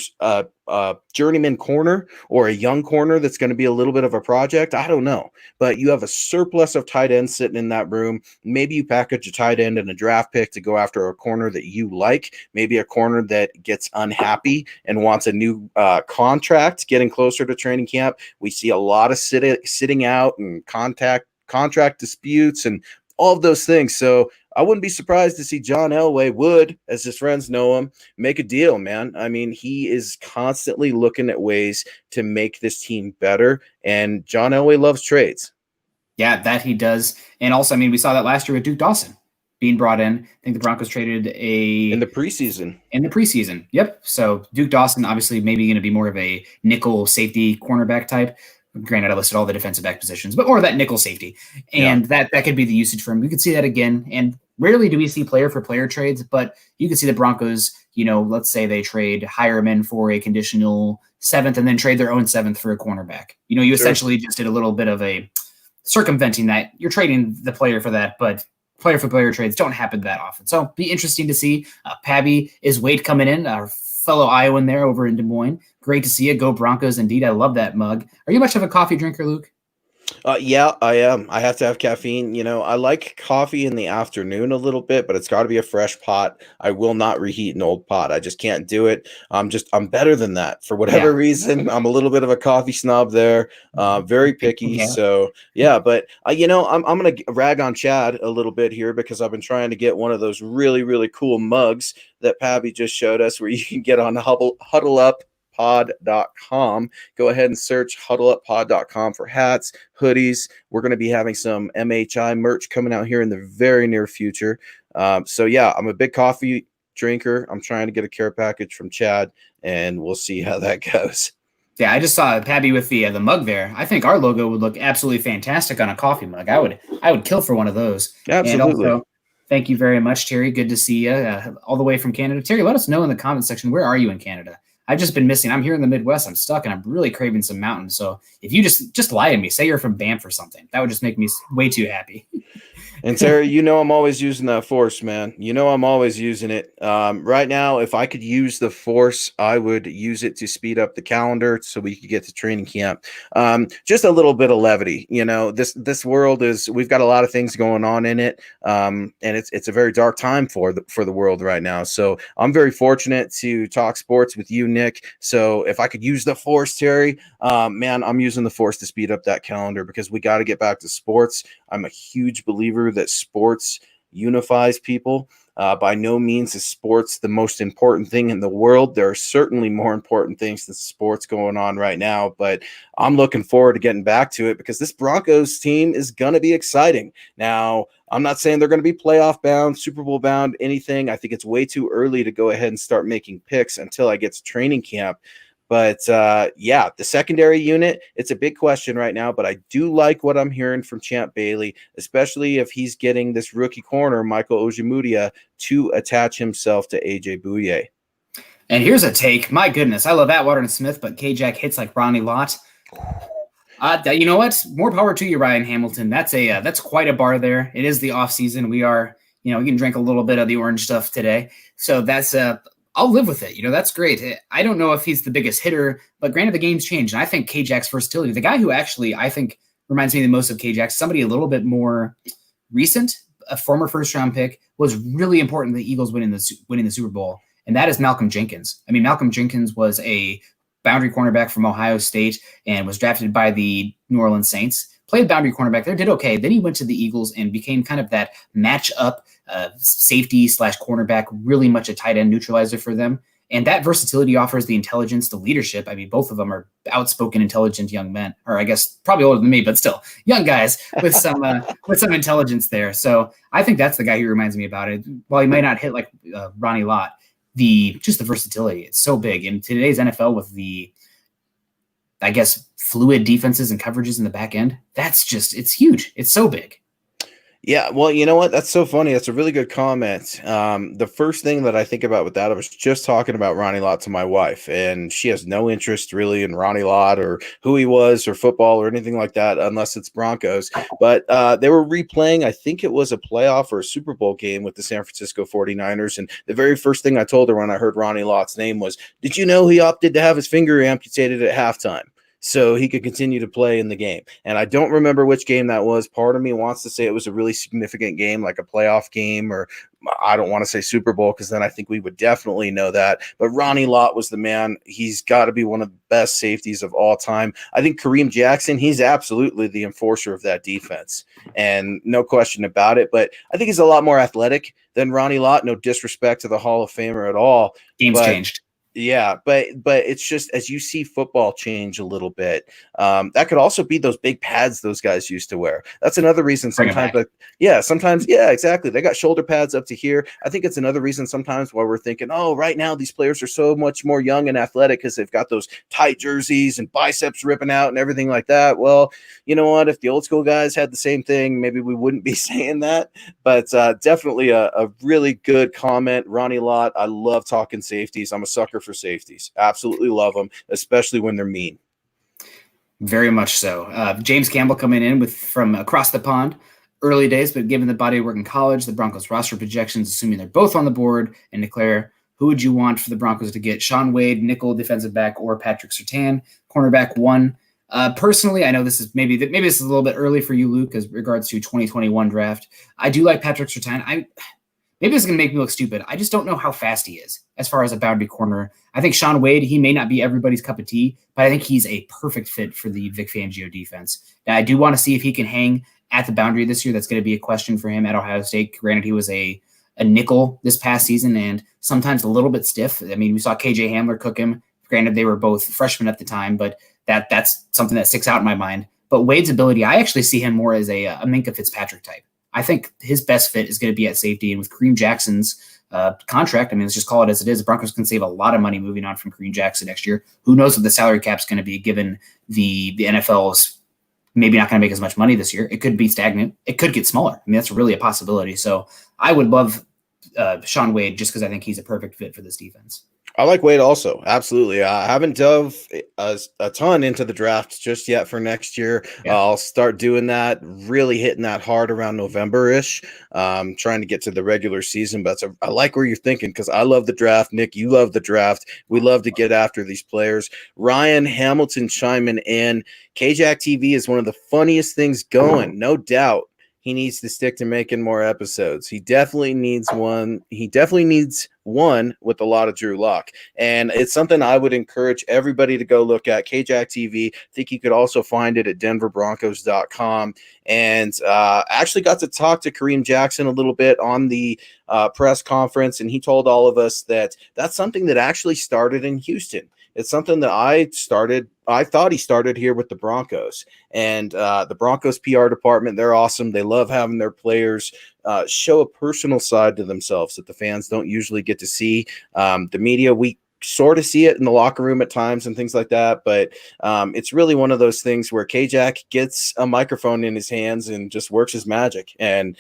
journeyman corner or a young corner that's going to be a little bit of a project? I don't know. But you have a surplus of tight ends sitting in that room. Maybe you package a tight end and a draft pick to go after a corner that you like. Maybe a corner that gets unhappy and wants a new contract getting closer to training camp. We see a lot of sitting out and contract disputes and all of those things. So I wouldn't be surprised to see John Elway would, as his friends know him, make a deal, man. I mean, he is constantly looking at ways to make this team better, and John Elway loves trades. Yeah, that he does. And also, I mean, we saw that last year with Duke Dawson being brought in. I think the Broncos traded in the preseason. Yep. So Duke Dawson, obviously, maybe going to be more of a nickel safety cornerback type. Granted, I listed all the defensive back positions, but more of that nickel safety. And that could be the usage for him. We could see that again. And rarely do we see player for player trades, but you could see the Broncos, let's say they trade Hireman for a conditional 7th and then trade their own 7th for a cornerback. You essentially just did a little bit of a circumventing that. You're trading the player for that, but player for player trades don't happen that often. So be interesting to see. Pabby is Wade coming in, our fellow Iowan there over in Des Moines. Great to see you. Go Broncos indeed. I love that mug. Are you much of a coffee drinker, Luke? Yeah, I am. I have to have caffeine. I like coffee in the afternoon a little bit, but it's got to be a fresh pot. I will not reheat an old pot. I just can't do it. I'm better than that for whatever reason. I'm a little bit of a coffee snob there. Very picky. Yeah. So yeah, but I'm going to rag on Chad a little bit here because I've been trying to get one of those really, really cool mugs that Pabby just showed us where you can get on huddleuppod.com. Go ahead and search huddleuppod.com for hats, hoodies. We're going to be having some MHI merch coming out here in the very near future. So yeah, I'm a big coffee drinker. I'm trying to get a care package from Chad, and we'll see how that goes. Yeah, I just saw Pabby with the mug there. I think our logo would look absolutely fantastic on a coffee mug. I would kill for one of those. Absolutely. And also, thank you very much, Terry. Good to see you all the way from Canada. Terry, let us know in the comment section, where are you in Canada? I've just been missing. I'm here in the Midwest. I'm stuck, and I'm really craving some mountains. So if you just lie to me, say you're from Banff or something, that would just make me way too happy. And Terry, I'm always using that force, man. I'm always using it. Right now, if I could use the force, I would use it to speed up the calendar so we could get to training camp. Just a little bit of levity. This world we've got a lot of things going on in it, and it's a very dark time for the world right now. So I'm very fortunate to talk sports with you, Nick. So if I could use the force, Terry, man, I'm using the force to speed up that calendar because we got to get back to sports. I'm a huge believer that sports unifies people. By no means is sports the most important thing in the world. There are certainly more important things than sports going on right now, but I'm looking forward to getting back to it because this Broncos team is going to be exciting. Now, I'm not saying they're going to be playoff bound, Super Bowl bound, anything. I think it's way too early to go ahead and start making picks until I get to training camp. But the secondary unit, it's a big question right now, but I do like what I'm hearing from Champ Bailey, especially if he's getting this rookie corner, Michael Ojemudia, to attach himself to AJ Bouye. And here's a take. My goodness, I love Atwater and Smith, but K-Jack hits like Ronnie Lott. You know what? More power to you, Ryan Hamilton. That's quite a bar there. It is the off season. We are, we can drink a little bit of the orange stuff today. So that's I'll live with it. That's great. I don't know if he's the biggest hitter, but granted, the game's changed. And I think K-Jack's versatility, the guy who actually I think reminds me the most of K-Jack, somebody a little bit more recent, a former first-round pick, was really important to the Eagles winning the Super Bowl, and that is Malcolm Jenkins. I mean, Malcolm Jenkins was a boundary cornerback from Ohio State and was drafted by the New Orleans Saints. Played boundary cornerback there, did okay. Then he went to the Eagles and became kind of that match-up safety / cornerback, really much a tight end neutralizer for them. And that versatility offers the intelligence, the leadership. I mean, both of them are outspoken, intelligent young men, or I guess probably older than me, but still young guys with some intelligence there. So I think that's the guy who reminds me about it. While he might not hit like Ronnie Lott, just the versatility, it's so big. In today's NFL with the, I guess, fluid defenses and coverages in the back end, it's huge. It's so big. Yeah, well, you know what? That's so funny. That's a really good comment. The first thing that I think about with that, I was just talking about Ronnie Lott to my wife, and she has no interest really in Ronnie Lott or who he was or football or anything like that, unless it's Broncos. But they were replaying, I think it was a playoff or a Super Bowl game with the San Francisco 49ers. And the very first thing I told her when I heard Ronnie Lott's name was, did you know he opted to have his finger amputated at halftime so he could continue to play in the game? And I don't remember which game that was. Part of me wants to say it was a really significant game, like a playoff game, or I don't want to say Super Bowl because then I think we would definitely know that. But Ronnie Lott was the man. He's got to be one of the best safeties of all time. I think Kareem Jackson, he's absolutely the enforcer of that defense, and no question about it. But I think he's a lot more athletic than Ronnie Lott. No disrespect to the Hall of Famer at all. Game's changed. Yeah, but it's just as you see football change a little bit, that could also be those big pads those guys used to wear. That's another reason sometimes, yeah, exactly. They got shoulder pads up to here. I think it's another reason sometimes why we're thinking, oh, right now these players are so much more young and athletic because they've got those tight jerseys and biceps ripping out and everything like that. Well, you know what? If the old school guys had the same thing, maybe we wouldn't be saying that. But definitely a really good comment, Ronnie Lott. I love talking safeties. I'm a sucker for safeties. Absolutely love them, especially when they're mean. Very much so. James Campbell coming in from across the pond. Early days, but given the body of work in college, the Broncos roster projections, assuming they're both on the board, and declare who would you want for the Broncos to get? Shaun Wade, nickel defensive back, or Patrick Surtain, cornerback 1. Personally, I know this is maybe this is a little bit early for you, Luke, as regards to 2021 draft. I do like Patrick Surtain. Maybe this is going to make me look stupid. I just don't know how fast he is as far as a boundary corner. I think Shaun Wade, he may not be everybody's cup of tea, but I think he's a perfect fit for the Vic Fangio defense. Now, I do want to see if he can hang at the boundary this year. That's going to be a question for him at Ohio State. Granted, he was a nickel this past season and sometimes a little bit stiff. I mean, we saw KJ Hamler cook him. Granted, they were both freshmen at the time, but that's something that sticks out in my mind. But Wade's ability, I actually see him more as a Minkah Fitzpatrick type. I think his best fit is going to be at safety. And with Kareem Jackson's contract, I mean, let's just call it as it is. The Broncos can save a lot of money moving on from Kareem Jackson next year. Who knows what the salary cap is going to be given the NFL's maybe not going to make as much money this year. It could be stagnant. It could get smaller. I mean, that's really a possibility. So I would love Shaun Wade just because I think he's a perfect fit for this defense. I like Wade also. Absolutely. I haven't dove a ton into the draft just yet for next year. Yeah. I'll start doing that, really hitting that hard around November-ish, trying to get to the regular season. But I like where you're thinking because I love the draft. Nick, you love the draft. We love to get after these players. Ryan Hamilton chiming in. KJack TV is one of the funniest things going, no doubt. He needs to stick to making more episodes. He definitely needs one. He definitely needs one with a lot of Drew Lock. And it's something I would encourage everybody to go look at. KJack TV. I think you could also find it at denverbroncos.com. And actually got to talk to Kareem Jackson a little bit on the press conference. And he told all of us that that's something that actually started in Houston. It's something that I thought he started here with the Broncos. And the Broncos PR department, they're awesome. They love having their players show a personal side to themselves that the fans don't usually get to see. The media, we sort of see it in the locker room at times and things like that. But it's really one of those things where KJack gets a microphone in his hands and just works his magic. And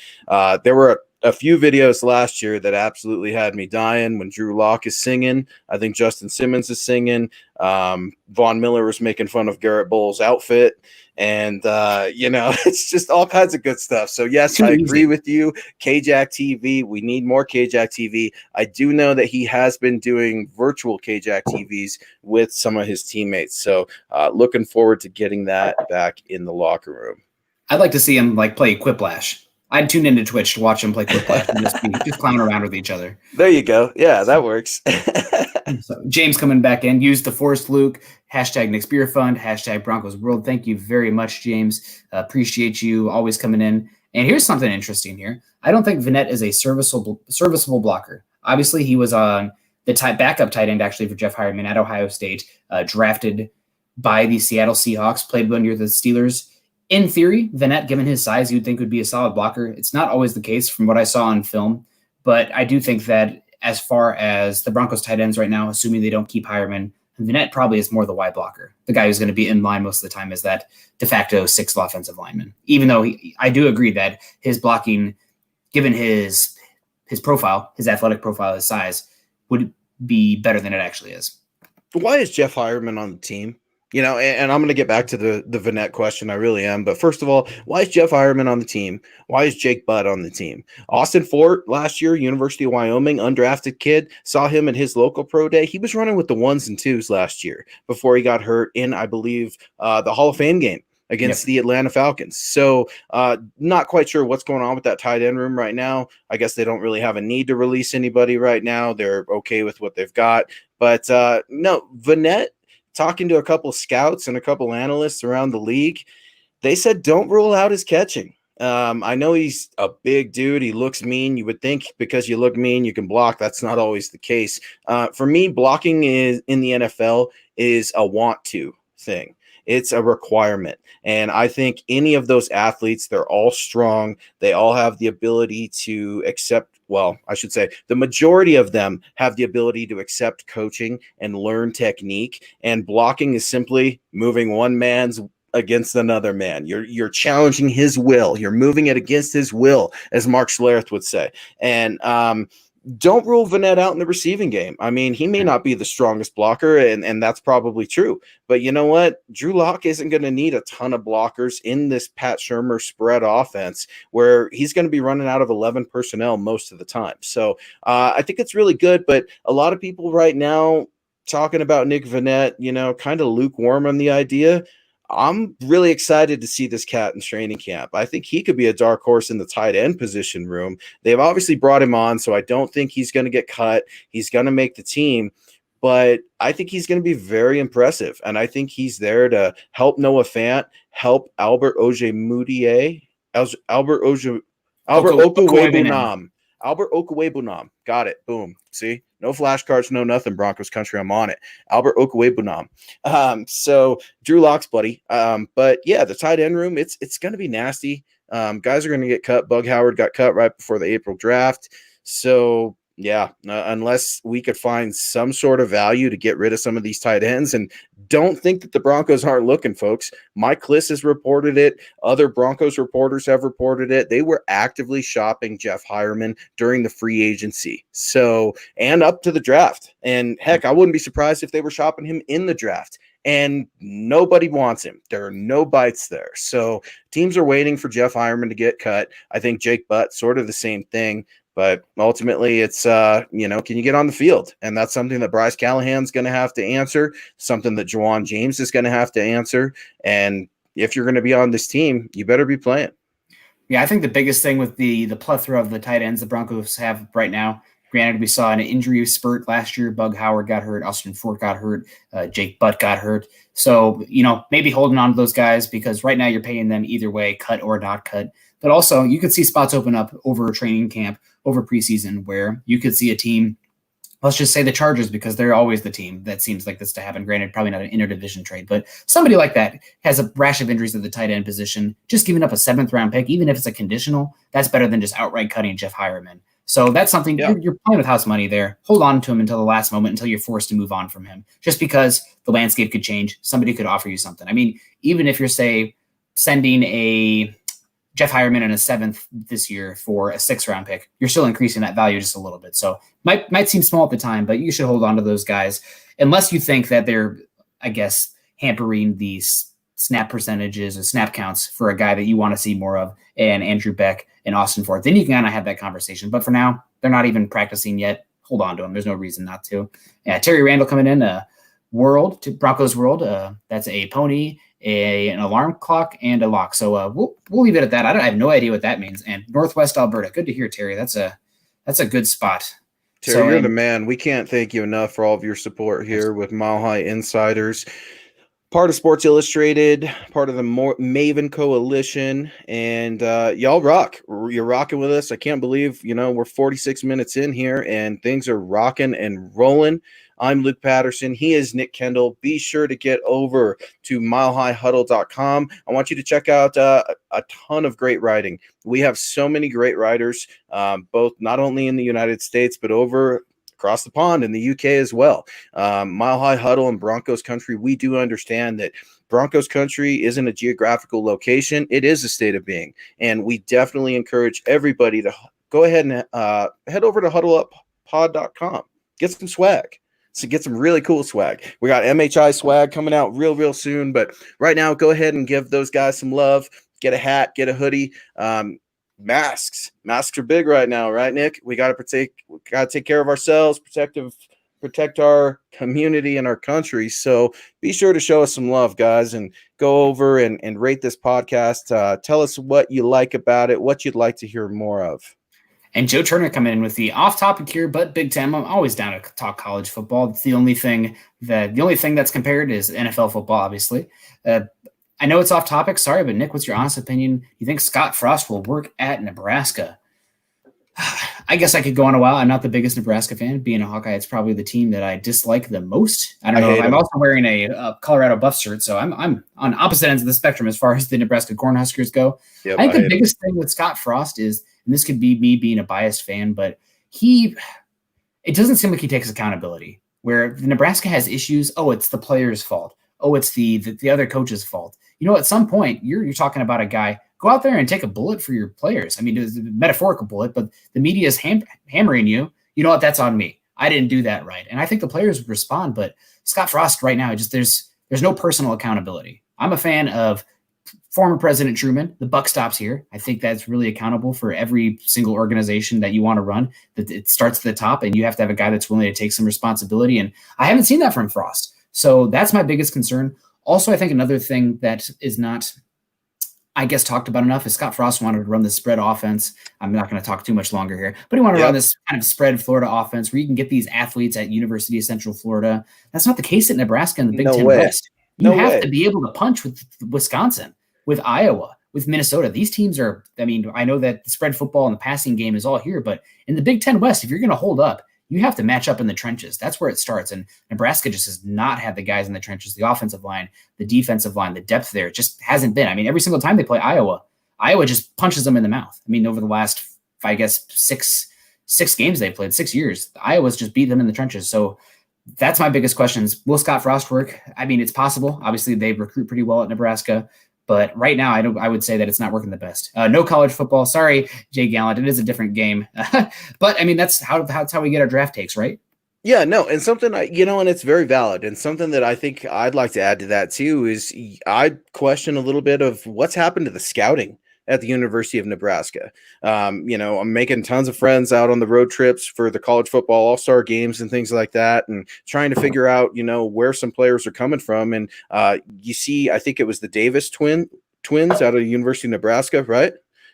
there were a few videos last year that absolutely had me dying when Drew Lock is singing. I think Justin Simmons is singing. Von Miller was making fun of Garrett Bowles' outfit. And, it's just all kinds of good stuff. So, yes, I agree with you. KJack TV, we need more KJack TV. I do know that he has been doing virtual KJack TVs with some of his teammates. So, looking forward to getting that back in the locker room. I'd like to see him play Quiplash. I'd tune into Twitch to watch them play Quiplash and just clown around with each other. There you go. Yeah, that works. So James coming back in. Use the Forest Luke. Hashtag Nick's Beer Fund. Hashtag Broncos World. Thank you very much, James. Appreciate you always coming in. And here's something interesting here. I don't think Vannett is a serviceable blocker. Obviously, he was on the backup tight end actually for Jeff Heuerman at Ohio State, drafted by the Seattle Seahawks, played under the Steelers. In theory, Vannett, given his size, you'd think would be a solid blocker. It's not always the case from what I saw on film, but I do think that as far as the Broncos tight ends right now, assuming they don't keep Heuerman, Vannett probably is more the wide blocker. The guy who's going to be in line most of the time is that de facto sixth offensive lineman. Even though I do agree that his blocking, given his profile, his athletic profile, his size, would be better than it actually is. Why is Jeff Heuerman on the team? And I'm going to get back to the Vannett question. I really am. But first of all, why is Jeff Heuerman on the team? Why is Jake Butt on the team? Austin Fort last year, University of Wyoming, undrafted kid, saw him at his local pro day. He was running with the 1s and 2s last year before he got hurt in, I believe, the Hall of Fame game against the Atlanta Falcons. So not quite sure what's going on with that tight end room right now. I guess they don't really have a need to release anybody right now. They're okay with what they've got. But no, Vannett, talking to a couple scouts and a couple analysts around the league, they said don't rule out his catching. I know he's a big dude. He looks mean. You would think because you look mean, you can block. That's not always the case. For me, blocking is in the NFL is a want to thing. It's a requirement. And I think any of those athletes, they're all strong. They all have the ability to accept, well, I should say the majority of them have the ability to accept coaching and learn technique. And blocking is simply moving one man's against another man. You're challenging his will. You're moving it against his will, as Mark Schlereth would say. And don't rule Vannett out in the receiving game. I mean, he may not be the strongest blocker, and that's probably true. But you know what? Drew Lock isn't going to need a ton of blockers in this Pat Shurmur spread offense where he's going to be running out of 11 personnel most of the time. So I think it's really good. But a lot of people right now talking about Nick Vannett, kind of lukewarm on the idea. I'm really excited to see this cat in training camp. I think he could be a dark horse in the tight end position room. They've obviously brought him on, so I don't think he's going to get cut. He's going to make the team, but I think he's going to be very impressive, and I think he's there to help Noah Fant, help Albert Ojemudia, Albert Okwuegbunam. Albert Okwuegbunam. Got it. Boom. See? No flashcards, no nothing, Broncos country. I'm on it. Albert Okwuegbunam. So Drew Lock's buddy. But yeah, the tight end room, it's going to be nasty. Guys are going to get cut. Bug Howard got cut right before the April draft. So yeah, unless we could find some sort of value to get rid of some of these tight ends, and don't think that the Broncos aren't looking, folks. Mike Kliss has reported it. Other Broncos reporters have reported it. They were actively shopping Jeff Heuerman during the free agency. So, and up to the draft. And heck, I wouldn't be surprised if they were shopping him in the draft. And nobody wants him. There are no bites there. So teams are waiting for Jeff Heuerman to get cut. I think Jake Butt, sort of the same thing. But ultimately, it's, can you get on the field? And that's something that Bryce Callahan's going to have to answer, something that Juwan James is going to have to answer. And if you're going to be on this team, you better be playing. Yeah, I think the biggest thing with the plethora of the tight ends the Broncos have right now, granted, we saw an injury spurt last year. Bug Howard got hurt. Austin Fort got hurt. Jake Butt got hurt. So, maybe holding on to those guys because right now you're paying them either way, cut or not cut. But also, you could see spots open up over training camp, over preseason, where you could see a team, let's just say the Chargers, because they're always the team that seems like this to happen. Granted, probably not an interdivision trade, but somebody like that has a rash of injuries at the tight end position. Just giving up a 7th-round pick, even if it's a conditional, that's better than just outright cutting Jeff Heuerman. So that's something you're playing with house money there. Hold on to him until the last moment, until you're forced to move on from him. Just because the landscape could change, somebody could offer you something. I mean, even if you're, say, sending a Jeff Heuerman in a 7th this year for a 6th-round pick, you're still increasing that value just a little bit. So might seem small at the time, but you should hold on to those guys unless you think that they're, I guess, hampering these snap percentages or snap counts for a guy that you want to see more of, and Andrew Beck and Austin Fort. Then you can kind of have that conversation. But for now, they're not even practicing yet. Hold on to them. There's no reason not to. Yeah, Terry Randall coming in, Broncos World. That's a pony, an alarm clock, and a lock. So we'll leave it at that. I have no idea what that means. And Northwest Alberta. Good to hear, Terry. That's a good spot. Terry, you're the man. We can't thank you enough for all of your support here with Mile High Insiders. Part of Sports Illustrated, part of the Maven Coalition, and y'all rock. You're rocking with us. I can't believe, we're 46 minutes in here, and things are rocking and rolling. I'm Luke Patterson. He is Nick Kendell. Be sure to get over to milehighhuddle.com. I want you to check out a ton of great writing. We have so many great writers, both not only in the United States, but over across the pond in the UK as well. Mile High Huddle and Broncos Country, we do understand that Broncos Country isn't a geographical location. It is a state of being. And we definitely encourage everybody to go ahead and head over to huddleuppod.com. Get some swag. So get some really cool swag. We got MHI swag coming out real soon. But right now, go ahead and give those guys some love. Get a hat, get a hoodie. Masks are big right now, right, Nick? We got to take care of ourselves, protect our community and our country. So be sure to show us some love, guys, and go over and rate this podcast. Tell us what you like about it, what you'd like to hear more of. And Joe Turner coming in with the off topic here, but Big Ten. I'm always down to talk college football. It's the only thing that's compared is NFL football, obviously. I know it's off topic. Sorry, but Nick, what's your honest opinion? You think Scott Frost will work at Nebraska? I guess I could go on a while. I'm not the biggest Nebraska fan. Being a Hawkeye, it's probably the team that I dislike the most. I don't know. I'm also wearing a Colorado Buff shirt, so I'm on opposite ends of the spectrum as far as the Nebraska Cornhuskers go. Yep, I think the biggest thing with Scott Frost is, and this could be me being a biased fan, but it doesn't seem like he takes accountability. Where Nebraska has issues, it's the player's fault. It's the other coach's fault. At some point, you're talking about a guy. Go out there and take a bullet for your players. I mean, it's a metaphorical bullet, but the media is hammering you. You know what? That's on me. I didn't do that right. And I think the players would respond, but Scott Frost right now, there's no personal accountability. I'm a fan of former President Truman. The buck stops here. I think that's really accountable for every single organization that you want to run, that it starts at the top and you have to have a guy that's willing to take some responsibility. And I haven't seen that from Frost. So that's my biggest concern. Also, I think another thing that is not, I guess, talked about enough is Scott Frost wanted to run this spread offense. I'm not going to talk too much longer here, but he wanted to run this kind of spread Florida offense where you can get these athletes at University of Central Florida. That's not the case at Nebraska and the Big Ten West. You have to be able to punch with Wisconsin, with Iowa, with Minnesota. These teams are, I know that the spread football and the passing game is all here, but in the Big Ten West, if you're going to hold up, you have to match up in the trenches. That's where it starts. And Nebraska just has not had the guys in the trenches, the offensive line, the defensive line, the depth there. It just hasn't been. Every single time they play Iowa just punches them in the mouth. Over the last, I guess, six games they played, 6 years, Iowa's just beat them in the trenches. So that's my biggest questions. Will Scott Frost work? It's possible. Obviously, they recruit pretty well at Nebraska. But right now, I would say that it's not working the best. No college football. Sorry, Jay Gallant. It is a different game. But, that's how we get our draft takes, right? Yeah, no, and something, and it's very valid. And something that I think I'd like to add to that, too, is I question a little bit of what's happened to the scouting at the University of Nebraska. I'm making tons of friends out on the road trips for the college football all-star games and things like that, and trying to figure out, where some players are coming from. And you see, I think it was the Davis twins out of the University of Nebraska, right?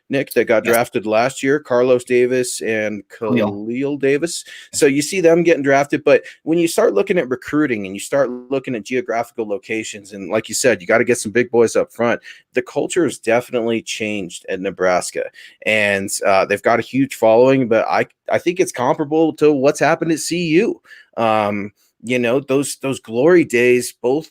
Nick, that got drafted last year, Carlos Davis and Khalil Davis. So you see them getting drafted. But when you start looking at recruiting and you start looking at geographical locations, and like you said, you got to get some big boys up front, the culture has definitely changed at Nebraska. And they've got a huge following, but I think it's comparable to what's happened at CU. Those glory days, both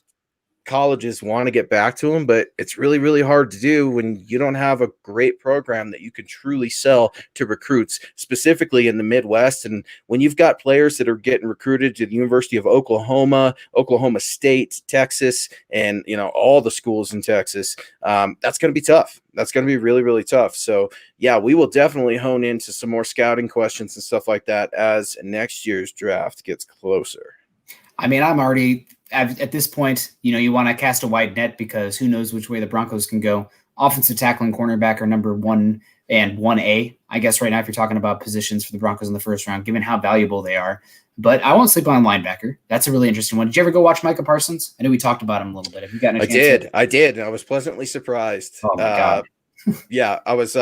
colleges want to get back to them, but it's really, really hard to do when you don't have a great program that you can truly sell to recruits, specifically in the Midwest. And when you've got players that are getting recruited to the University of Oklahoma, Oklahoma State, Texas, and all the schools in Texas, that's going to be tough. That's going to be really, really tough. So yeah, we will definitely hone into some more scouting questions and stuff like that as next year's draft gets closer. I'm already at this point, you want to cast a wide net because who knows which way the Broncos can go. Offensive tackle and cornerback are number 1 and 1A, I guess, right now, if you're talking about positions for the Broncos in the first round, given how valuable they are. But I won't sleep on linebacker. That's a really interesting one. Did you ever go watch Micah Parsons? I know we talked about him a little bit. Have you gotten a chance? I did. And I was pleasantly surprised. Oh, my God. Yeah, I was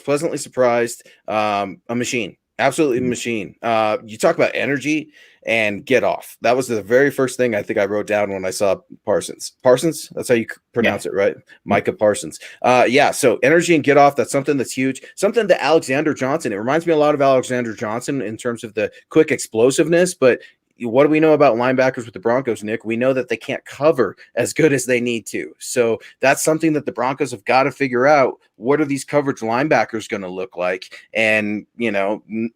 pleasantly surprised. A machine. Absolutely a machine. You talk about energy and get off. That was the very first thing I think I wrote down when I saw Parsons. Parsons? That's how you pronounce it, right? Micah Parsons. So energy and get off, that's something that's huge. Something that Alexander Johnson, it reminds me a lot of Alexander Johnson in terms of the quick explosiveness, but what do we know about linebackers with the Broncos, Nick? We know that they can't cover as good as they need to. So that's something that the Broncos have got to figure out. What are these coverage linebackers going to look like? And,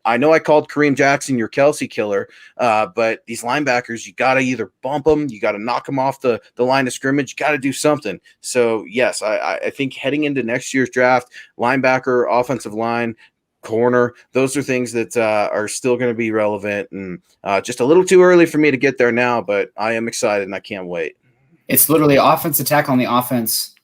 I know I called Kareem Jackson your Kelsey killer, but these linebackers, you got to either bump them, you got to knock them off the line of scrimmage, you got to do something. So, yes, I think heading into next year's draft, linebacker, offensive line, corner, those are things that are still going to be relevant, and just a little too early for me to get there now, but I am excited and I can't wait. It's literally offensive tackle on the offense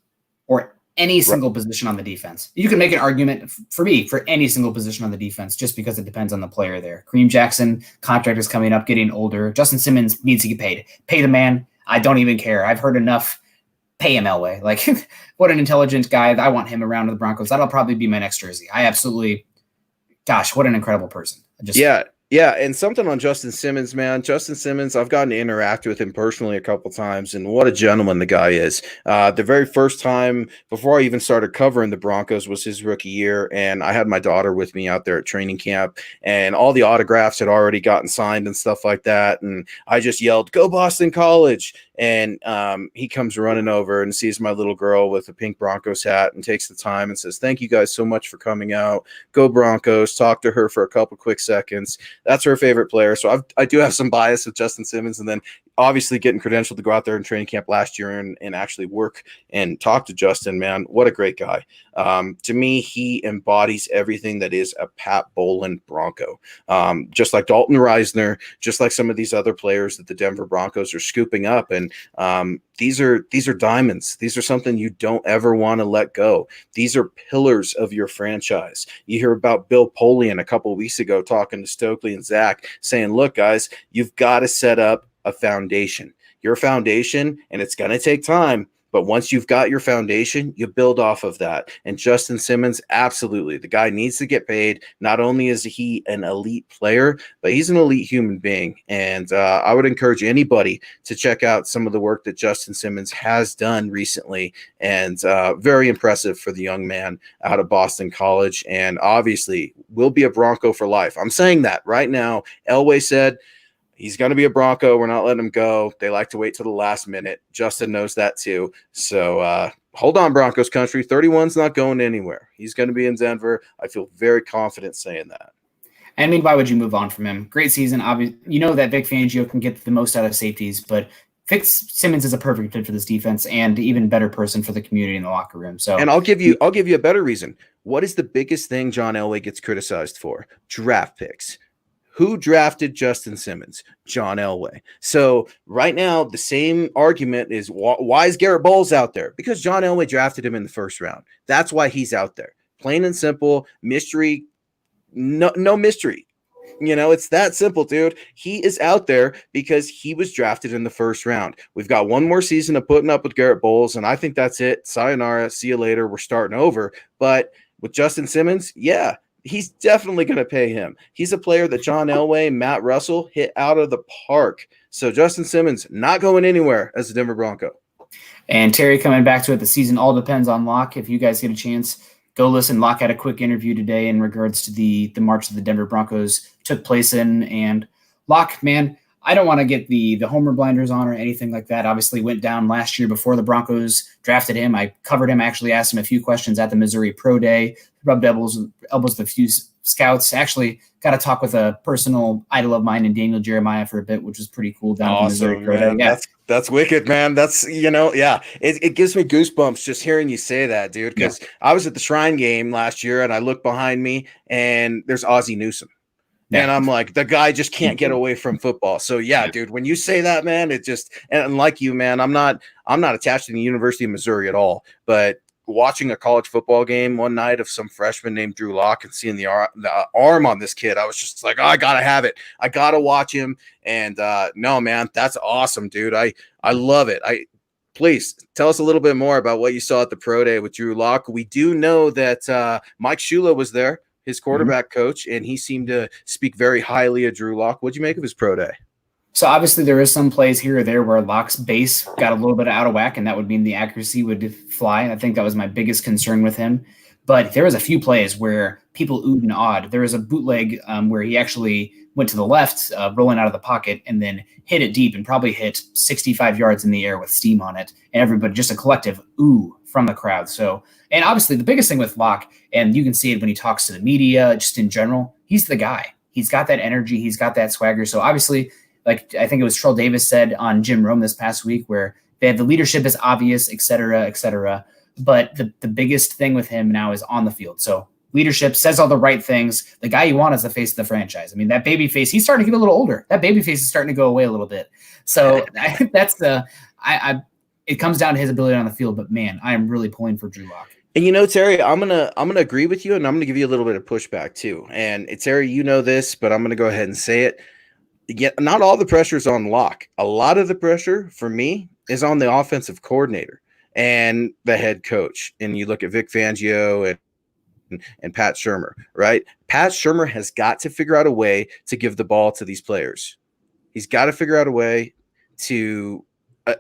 or any single position on the defense. You can make an argument for me for any single position on the defense just because it depends on the player there. Kareem Jackson, contract is coming up, getting older. Justin Simmons needs to get paid. Pay the man. I don't even care. I've heard enough. Pay him Elway. Like, what an intelligent guy. I want him around the Broncos. That'll probably be my next jersey. I absolutely – gosh, what an incredible person. Yeah, Yeah, and something on Justin Simmons, man. Justin Simmons, I've gotten to interact with him personally a couple times, and what a gentleman the guy is. The very first time before I even started covering the Broncos was his rookie year, and I had my daughter with me out there at training camp, and all the autographs had already gotten signed and stuff like that, and I just yelled, "Go Boston College!" And he comes running over and sees my little girl with a pink Broncos hat and takes the time and says, "Thank you guys so much for coming out. Go Broncos." Talk to her for a couple quick seconds. That's her favorite player. So I do have some bias with Justin Simmons, and then obviously getting credentialed to go out there in training camp last year and actually work and talk to Justin, man. What a great guy. To me, he embodies everything that is a Pat Bowlen Bronco. Just like Daulton Reisner, just like some of these other players that the Denver Broncos are scooping up. And these are diamonds. These are something you don't ever want to let go. These are pillars of your franchise. You hear about Bill Polian a couple of weeks ago talking to Stokely and Zach saying, look, guys, you've got to set up a foundation, your foundation, and it's going to take time. But once you've got your foundation, you build off of that. And Justin Simmons, absolutely. The guy needs to get paid. Not only is he an elite player, but he's an elite human being. And I would encourage anybody to check out some of the work that Justin Simmons has done recently. And very impressive for the young man out of Boston College. And obviously will be a Bronco for life. I'm saying that right now. Elway said, he's going to be a Bronco. We're not letting him go. They like to wait till the last minute. Justin knows that too. So hold on, Broncos country. 31's not going anywhere. He's going to be in Denver. I feel very confident saying that. I mean, why would you move on from him? Great season. Obviously, you know that Vic Fangio can get the most out of safeties, but Vic Simmons is a perfect fit for this defense and even better person for the community in the locker room. So, and I'll give you a better reason. What is the biggest thing John Elway gets criticized for? Draft picks. Who drafted Justin Simmons? John Elway. So right now, the same argument is why is Garrett Bowles out there? Because John Elway drafted him in the first round. That's why he's out there. Plain and simple. Mystery. No mystery. You know, it's that simple, dude. He is out there because he was drafted in the first round. We've got one more season of putting up with Garrett Bowles, and I think that's it. Sayonara. See you later. We're starting over. But with Justin Simmons, yeah. He's definitely going to pay him. He's a player that John Elway, Matt Russell hit out of the park. So Justin Simmons not going anywhere as a Denver Bronco. And Terry, coming back to it, the season all depends on Locke. If you guys get a chance, go listen. Locke had a quick interview today in regards to the march that the Denver Broncos took place in. And Locke, man, I don't want to get the homer blinders on or anything like that. Obviously went down last year before the Broncos drafted him. I covered him, actually asked him a few questions at the Missouri Pro Day, rubbed elbows with a few scouts. Actually got to talk with a personal idol of mine in Daniel Jeremiah for a bit, which was pretty cool down at the Missouri Pro Day. Yeah. That's wicked, man. That's, yeah, it gives me goosebumps just hearing you say that, dude, because I was at the Shrine game last year and I look behind me and there's Ozzie Newsome. Yeah. And I'm like, the guy just can't get away from football. So yeah, dude, when you say that, man, it just, and like you, man, I'm not attached to the University of Missouri at all, but watching a college football game one night of some freshman named Drew Lock and seeing the arm on this kid, I was just like, oh, I gotta have it. I gotta watch him. And no, man, that's awesome, dude. I love it. Please tell us a little bit more about what you saw at the Pro Day with Drew Lock. We do know that Mike Shula was there, his quarterback coach, and he seemed to speak very highly of Drew Lock. What'd you make of his Pro Day? So obviously there is some plays here or there where Lock's base got a little bit out of whack, and that would mean the accuracy would fly. And I think that was my biggest concern with him. But there was a few plays where people oohed and awed. There was a bootleg where he actually went to the left, rolling out of the pocket, and then hit it deep and probably hit 65 yards in the air with steam on it. And everybody, just a collective ooh from the crowd. So, and obviously the biggest thing with Lock, and you can see it when he talks to the media, just in general, he's the guy. He's got that energy. He's got that swagger. So obviously, like I think it was Troll Davis said on Jim Rome this past week, where they have the leadership is obvious, et cetera, et cetera. But the biggest thing with him now is on the field. So leadership says all the right things. The guy you want is the face of the franchise. I mean, that baby face, he's starting to get a little older. That baby face is starting to go away a little bit. So that's it comes down to his ability on the field. But man, I am really pulling for Drew Lock. And you know, Terry, I'm gonna agree with you, and I'm gonna give you a little bit of pushback too. And Terry, you know this, but I'm gonna go ahead and say it. Yet not all the pressure is on Lock. A lot of the pressure for me is on the offensive coordinator and the head coach. And you look at Vic Fangio and Pat Shurmur, right? Pat Shurmur has got to figure out a way to give the ball to these players. He's got to figure out a way to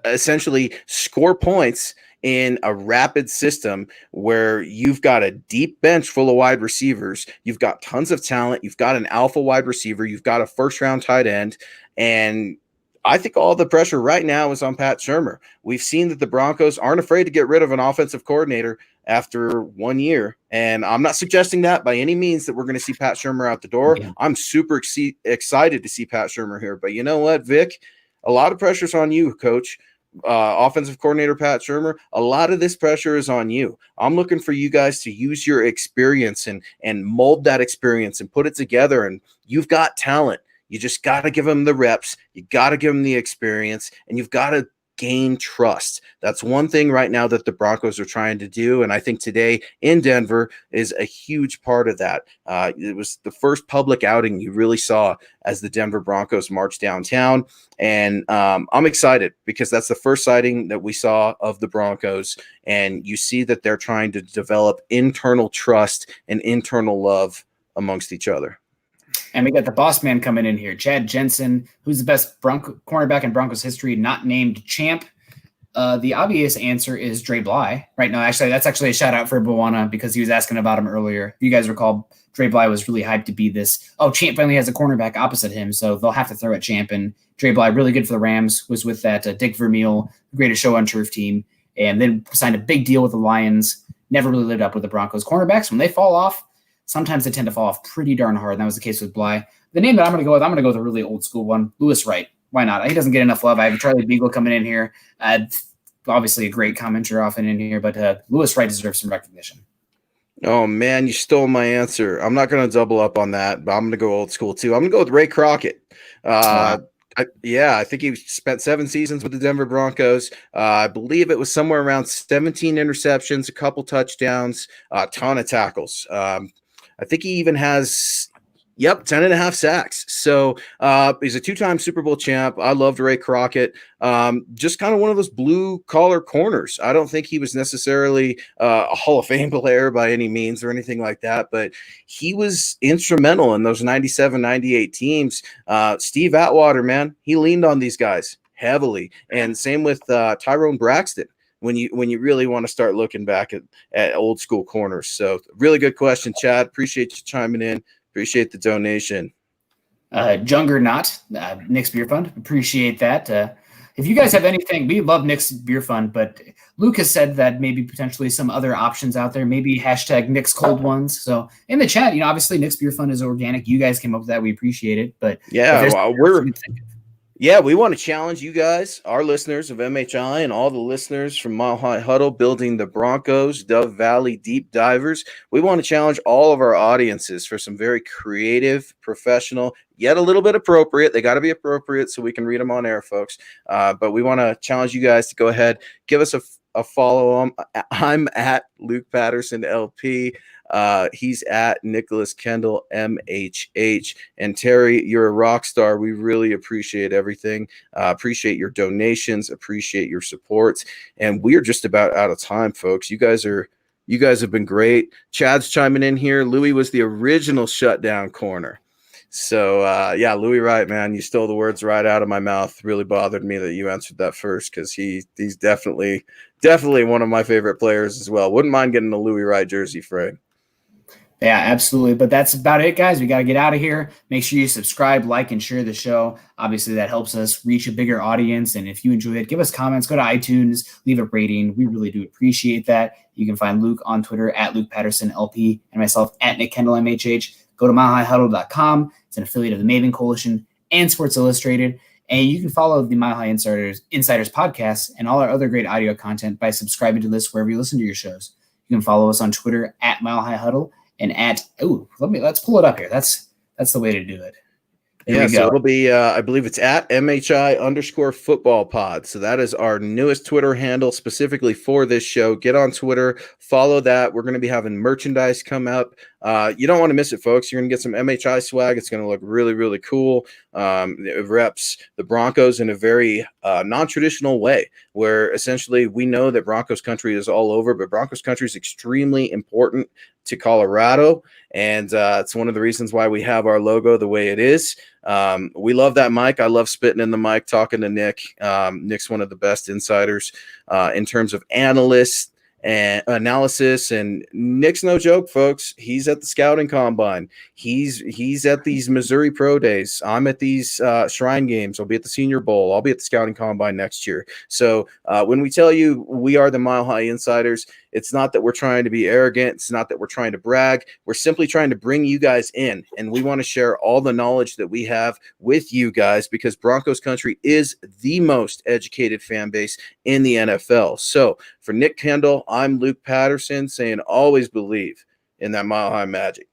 essentially score points in a rapid system where you've got a deep bench full of wide receivers. You've got tons of talent. You've got an alpha wide receiver. You've got a first-round tight end. And I think all the pressure right now is on Pat Shurmur. We've seen that the Broncos aren't afraid to get rid of an offensive coordinator after 1 year. And I'm not suggesting that by any means that we're going to see Pat Shurmur out the door. Yeah. I'm super excited to see Pat Shurmur here. But you know what, Vic? A lot of pressure's on you, Coach. Offensive coordinator Pat Shurmur, a lot of this pressure is on you. I'm looking for you guys to use your experience and mold that experience and put it together. And you've got talent. You just got to give them the reps. You got to give them the experience, and you've got to gain trust. That's one thing right now that the Broncos are trying to do. And I think today in Denver is a huge part of that. It was the first public outing you really saw as the Denver Broncos marched downtown. And I'm excited because that's the first sighting that we saw of the Broncos. And you see that they're trying to develop internal trust and internal love amongst each other. And we got the boss man coming in here, Chad Jensen, who's the best cornerback in Broncos history, not named champ. The obvious answer is Dre Bly. Right now, actually, that's actually a shout out for Bouye because he was asking about him earlier. If you guys recall, Dre Bly was really hyped to be this. Oh, Champ finally has a cornerback opposite him, so they'll have to throw at Champ. And Dre Bly, really good for the Rams, was with that Dick Vermeil, greatest show on turf team, and then signed a big deal with the Lions. Never really lived up with the Broncos. Cornerbacks, when they fall off, sometimes they tend to fall off pretty darn hard. And that was the case with Bly. The name that I'm going to go with a really old school one, Louis Wright. Why not? He doesn't get enough love. I have Charlie Beagle coming in here. Obviously a great commenter often in here, but Louis Wright deserves some recognition. Oh, man, you stole my answer. I'm not going to double up on that, but I'm going to go old school, too. I'm going to go with Ray Crockett. Wow. I think he spent 7 seasons with the Denver Broncos. I believe it was somewhere around 17 interceptions, a couple touchdowns, a ton of tackles. I think he even has, 10.5 sacks. So he's a 2-time Super Bowl champ. I loved Ray Crockett. Just kind of one of those blue-collar corners. I don't think he was necessarily a Hall of Fame player by any means or anything like that, but he was instrumental in those 97, 98 teams. Steve Atwater, man, he leaned on these guys heavily. And same with Tyrone Braxton. When you really want to start looking back at old school corners. So really good question, Chad. Appreciate you chiming in. Appreciate the donation. Juggernaut, Nick's Beer Fund. Appreciate that. If you guys have anything, we love Nick's Beer Fund, but Luke has said that maybe potentially some other options out there, maybe hashtag Nick's Cold Ones. So in the chat, obviously Nick's Beer Fund is organic. You guys came up with that. We appreciate it. But yeah, we want to challenge you guys, our listeners of MHI and all the listeners from Mile High Huddle, building the Broncos, Dove Valley Deep Divers. We want to challenge all of our audiences for some very creative, professional, yet a little bit appropriate. They got to be appropriate so we can read them on air, folks. But we want to challenge you guys to go ahead, give us a follow. I'm at Luke Patterson LP. He's at Nicholas Kendell MHH. And Terry, you're a rock star. We really appreciate everything. Appreciate your donations, appreciate your supports. And we are just about out of time, folks. You guys have been great. Chad's chiming in here. Louis was the original shutdown corner. So Louis Wright, man, you stole the words right out of my mouth. Really bothered me that you answered that first, because he's definitely one of my favorite players as well. Wouldn't mind getting a Louis Wright jersey, Frank. Yeah, absolutely. But that's about it, guys. We got to get out of here. Make sure you subscribe, like, and share the show. Obviously, that helps us reach a bigger audience. And if you enjoy it, give us comments. Go to iTunes, leave a rating. We really do appreciate that. You can find Luke on Twitter at Luke Patterson LP and myself at Nick Kendell MHH. Go to milehighhuddle.com. It's an affiliate of the Maven Coalition and Sports Illustrated. And you can follow the Mile High Insiders podcast and all our other great audio content by subscribing to this wherever you listen to your shows. You can follow us on Twitter at Mile High Huddle and let's pull it up here. That's the way to do it. So it'll be, I believe it's at MHI_football pod. So that is our newest Twitter handle specifically for this show. Get on Twitter, follow that. We're going to be having merchandise come up. You don't want to miss it, folks. You're going to get some MHI swag. It's going to look really, really cool. It reps the Broncos in a very non-traditional way, where essentially we know that Broncos country is all over, but Broncos country is extremely important to Colorado. And it's one of the reasons why we have our logo the way it is. We love that mic. I love spitting in the mic, talking to Nick. Nick's one of the best insiders in terms of analysts and analysis, and Nick's no joke, folks. He's at the scouting combine. He's at these Missouri Pro Days. I'm at these Shrine Games. I'll be at the Senior Bowl. I'll be at the scouting combine next year. So when we tell you we are the Mile High Insiders, it's not that we're trying to be arrogant. It's not that we're trying to brag. We're simply trying to bring you guys in, and we want to share all the knowledge that we have with you guys, because Broncos country is the most educated fan base in the NFL. So for Nick Kendell, I'm Luke Patterson, saying always believe in that Mile High magic.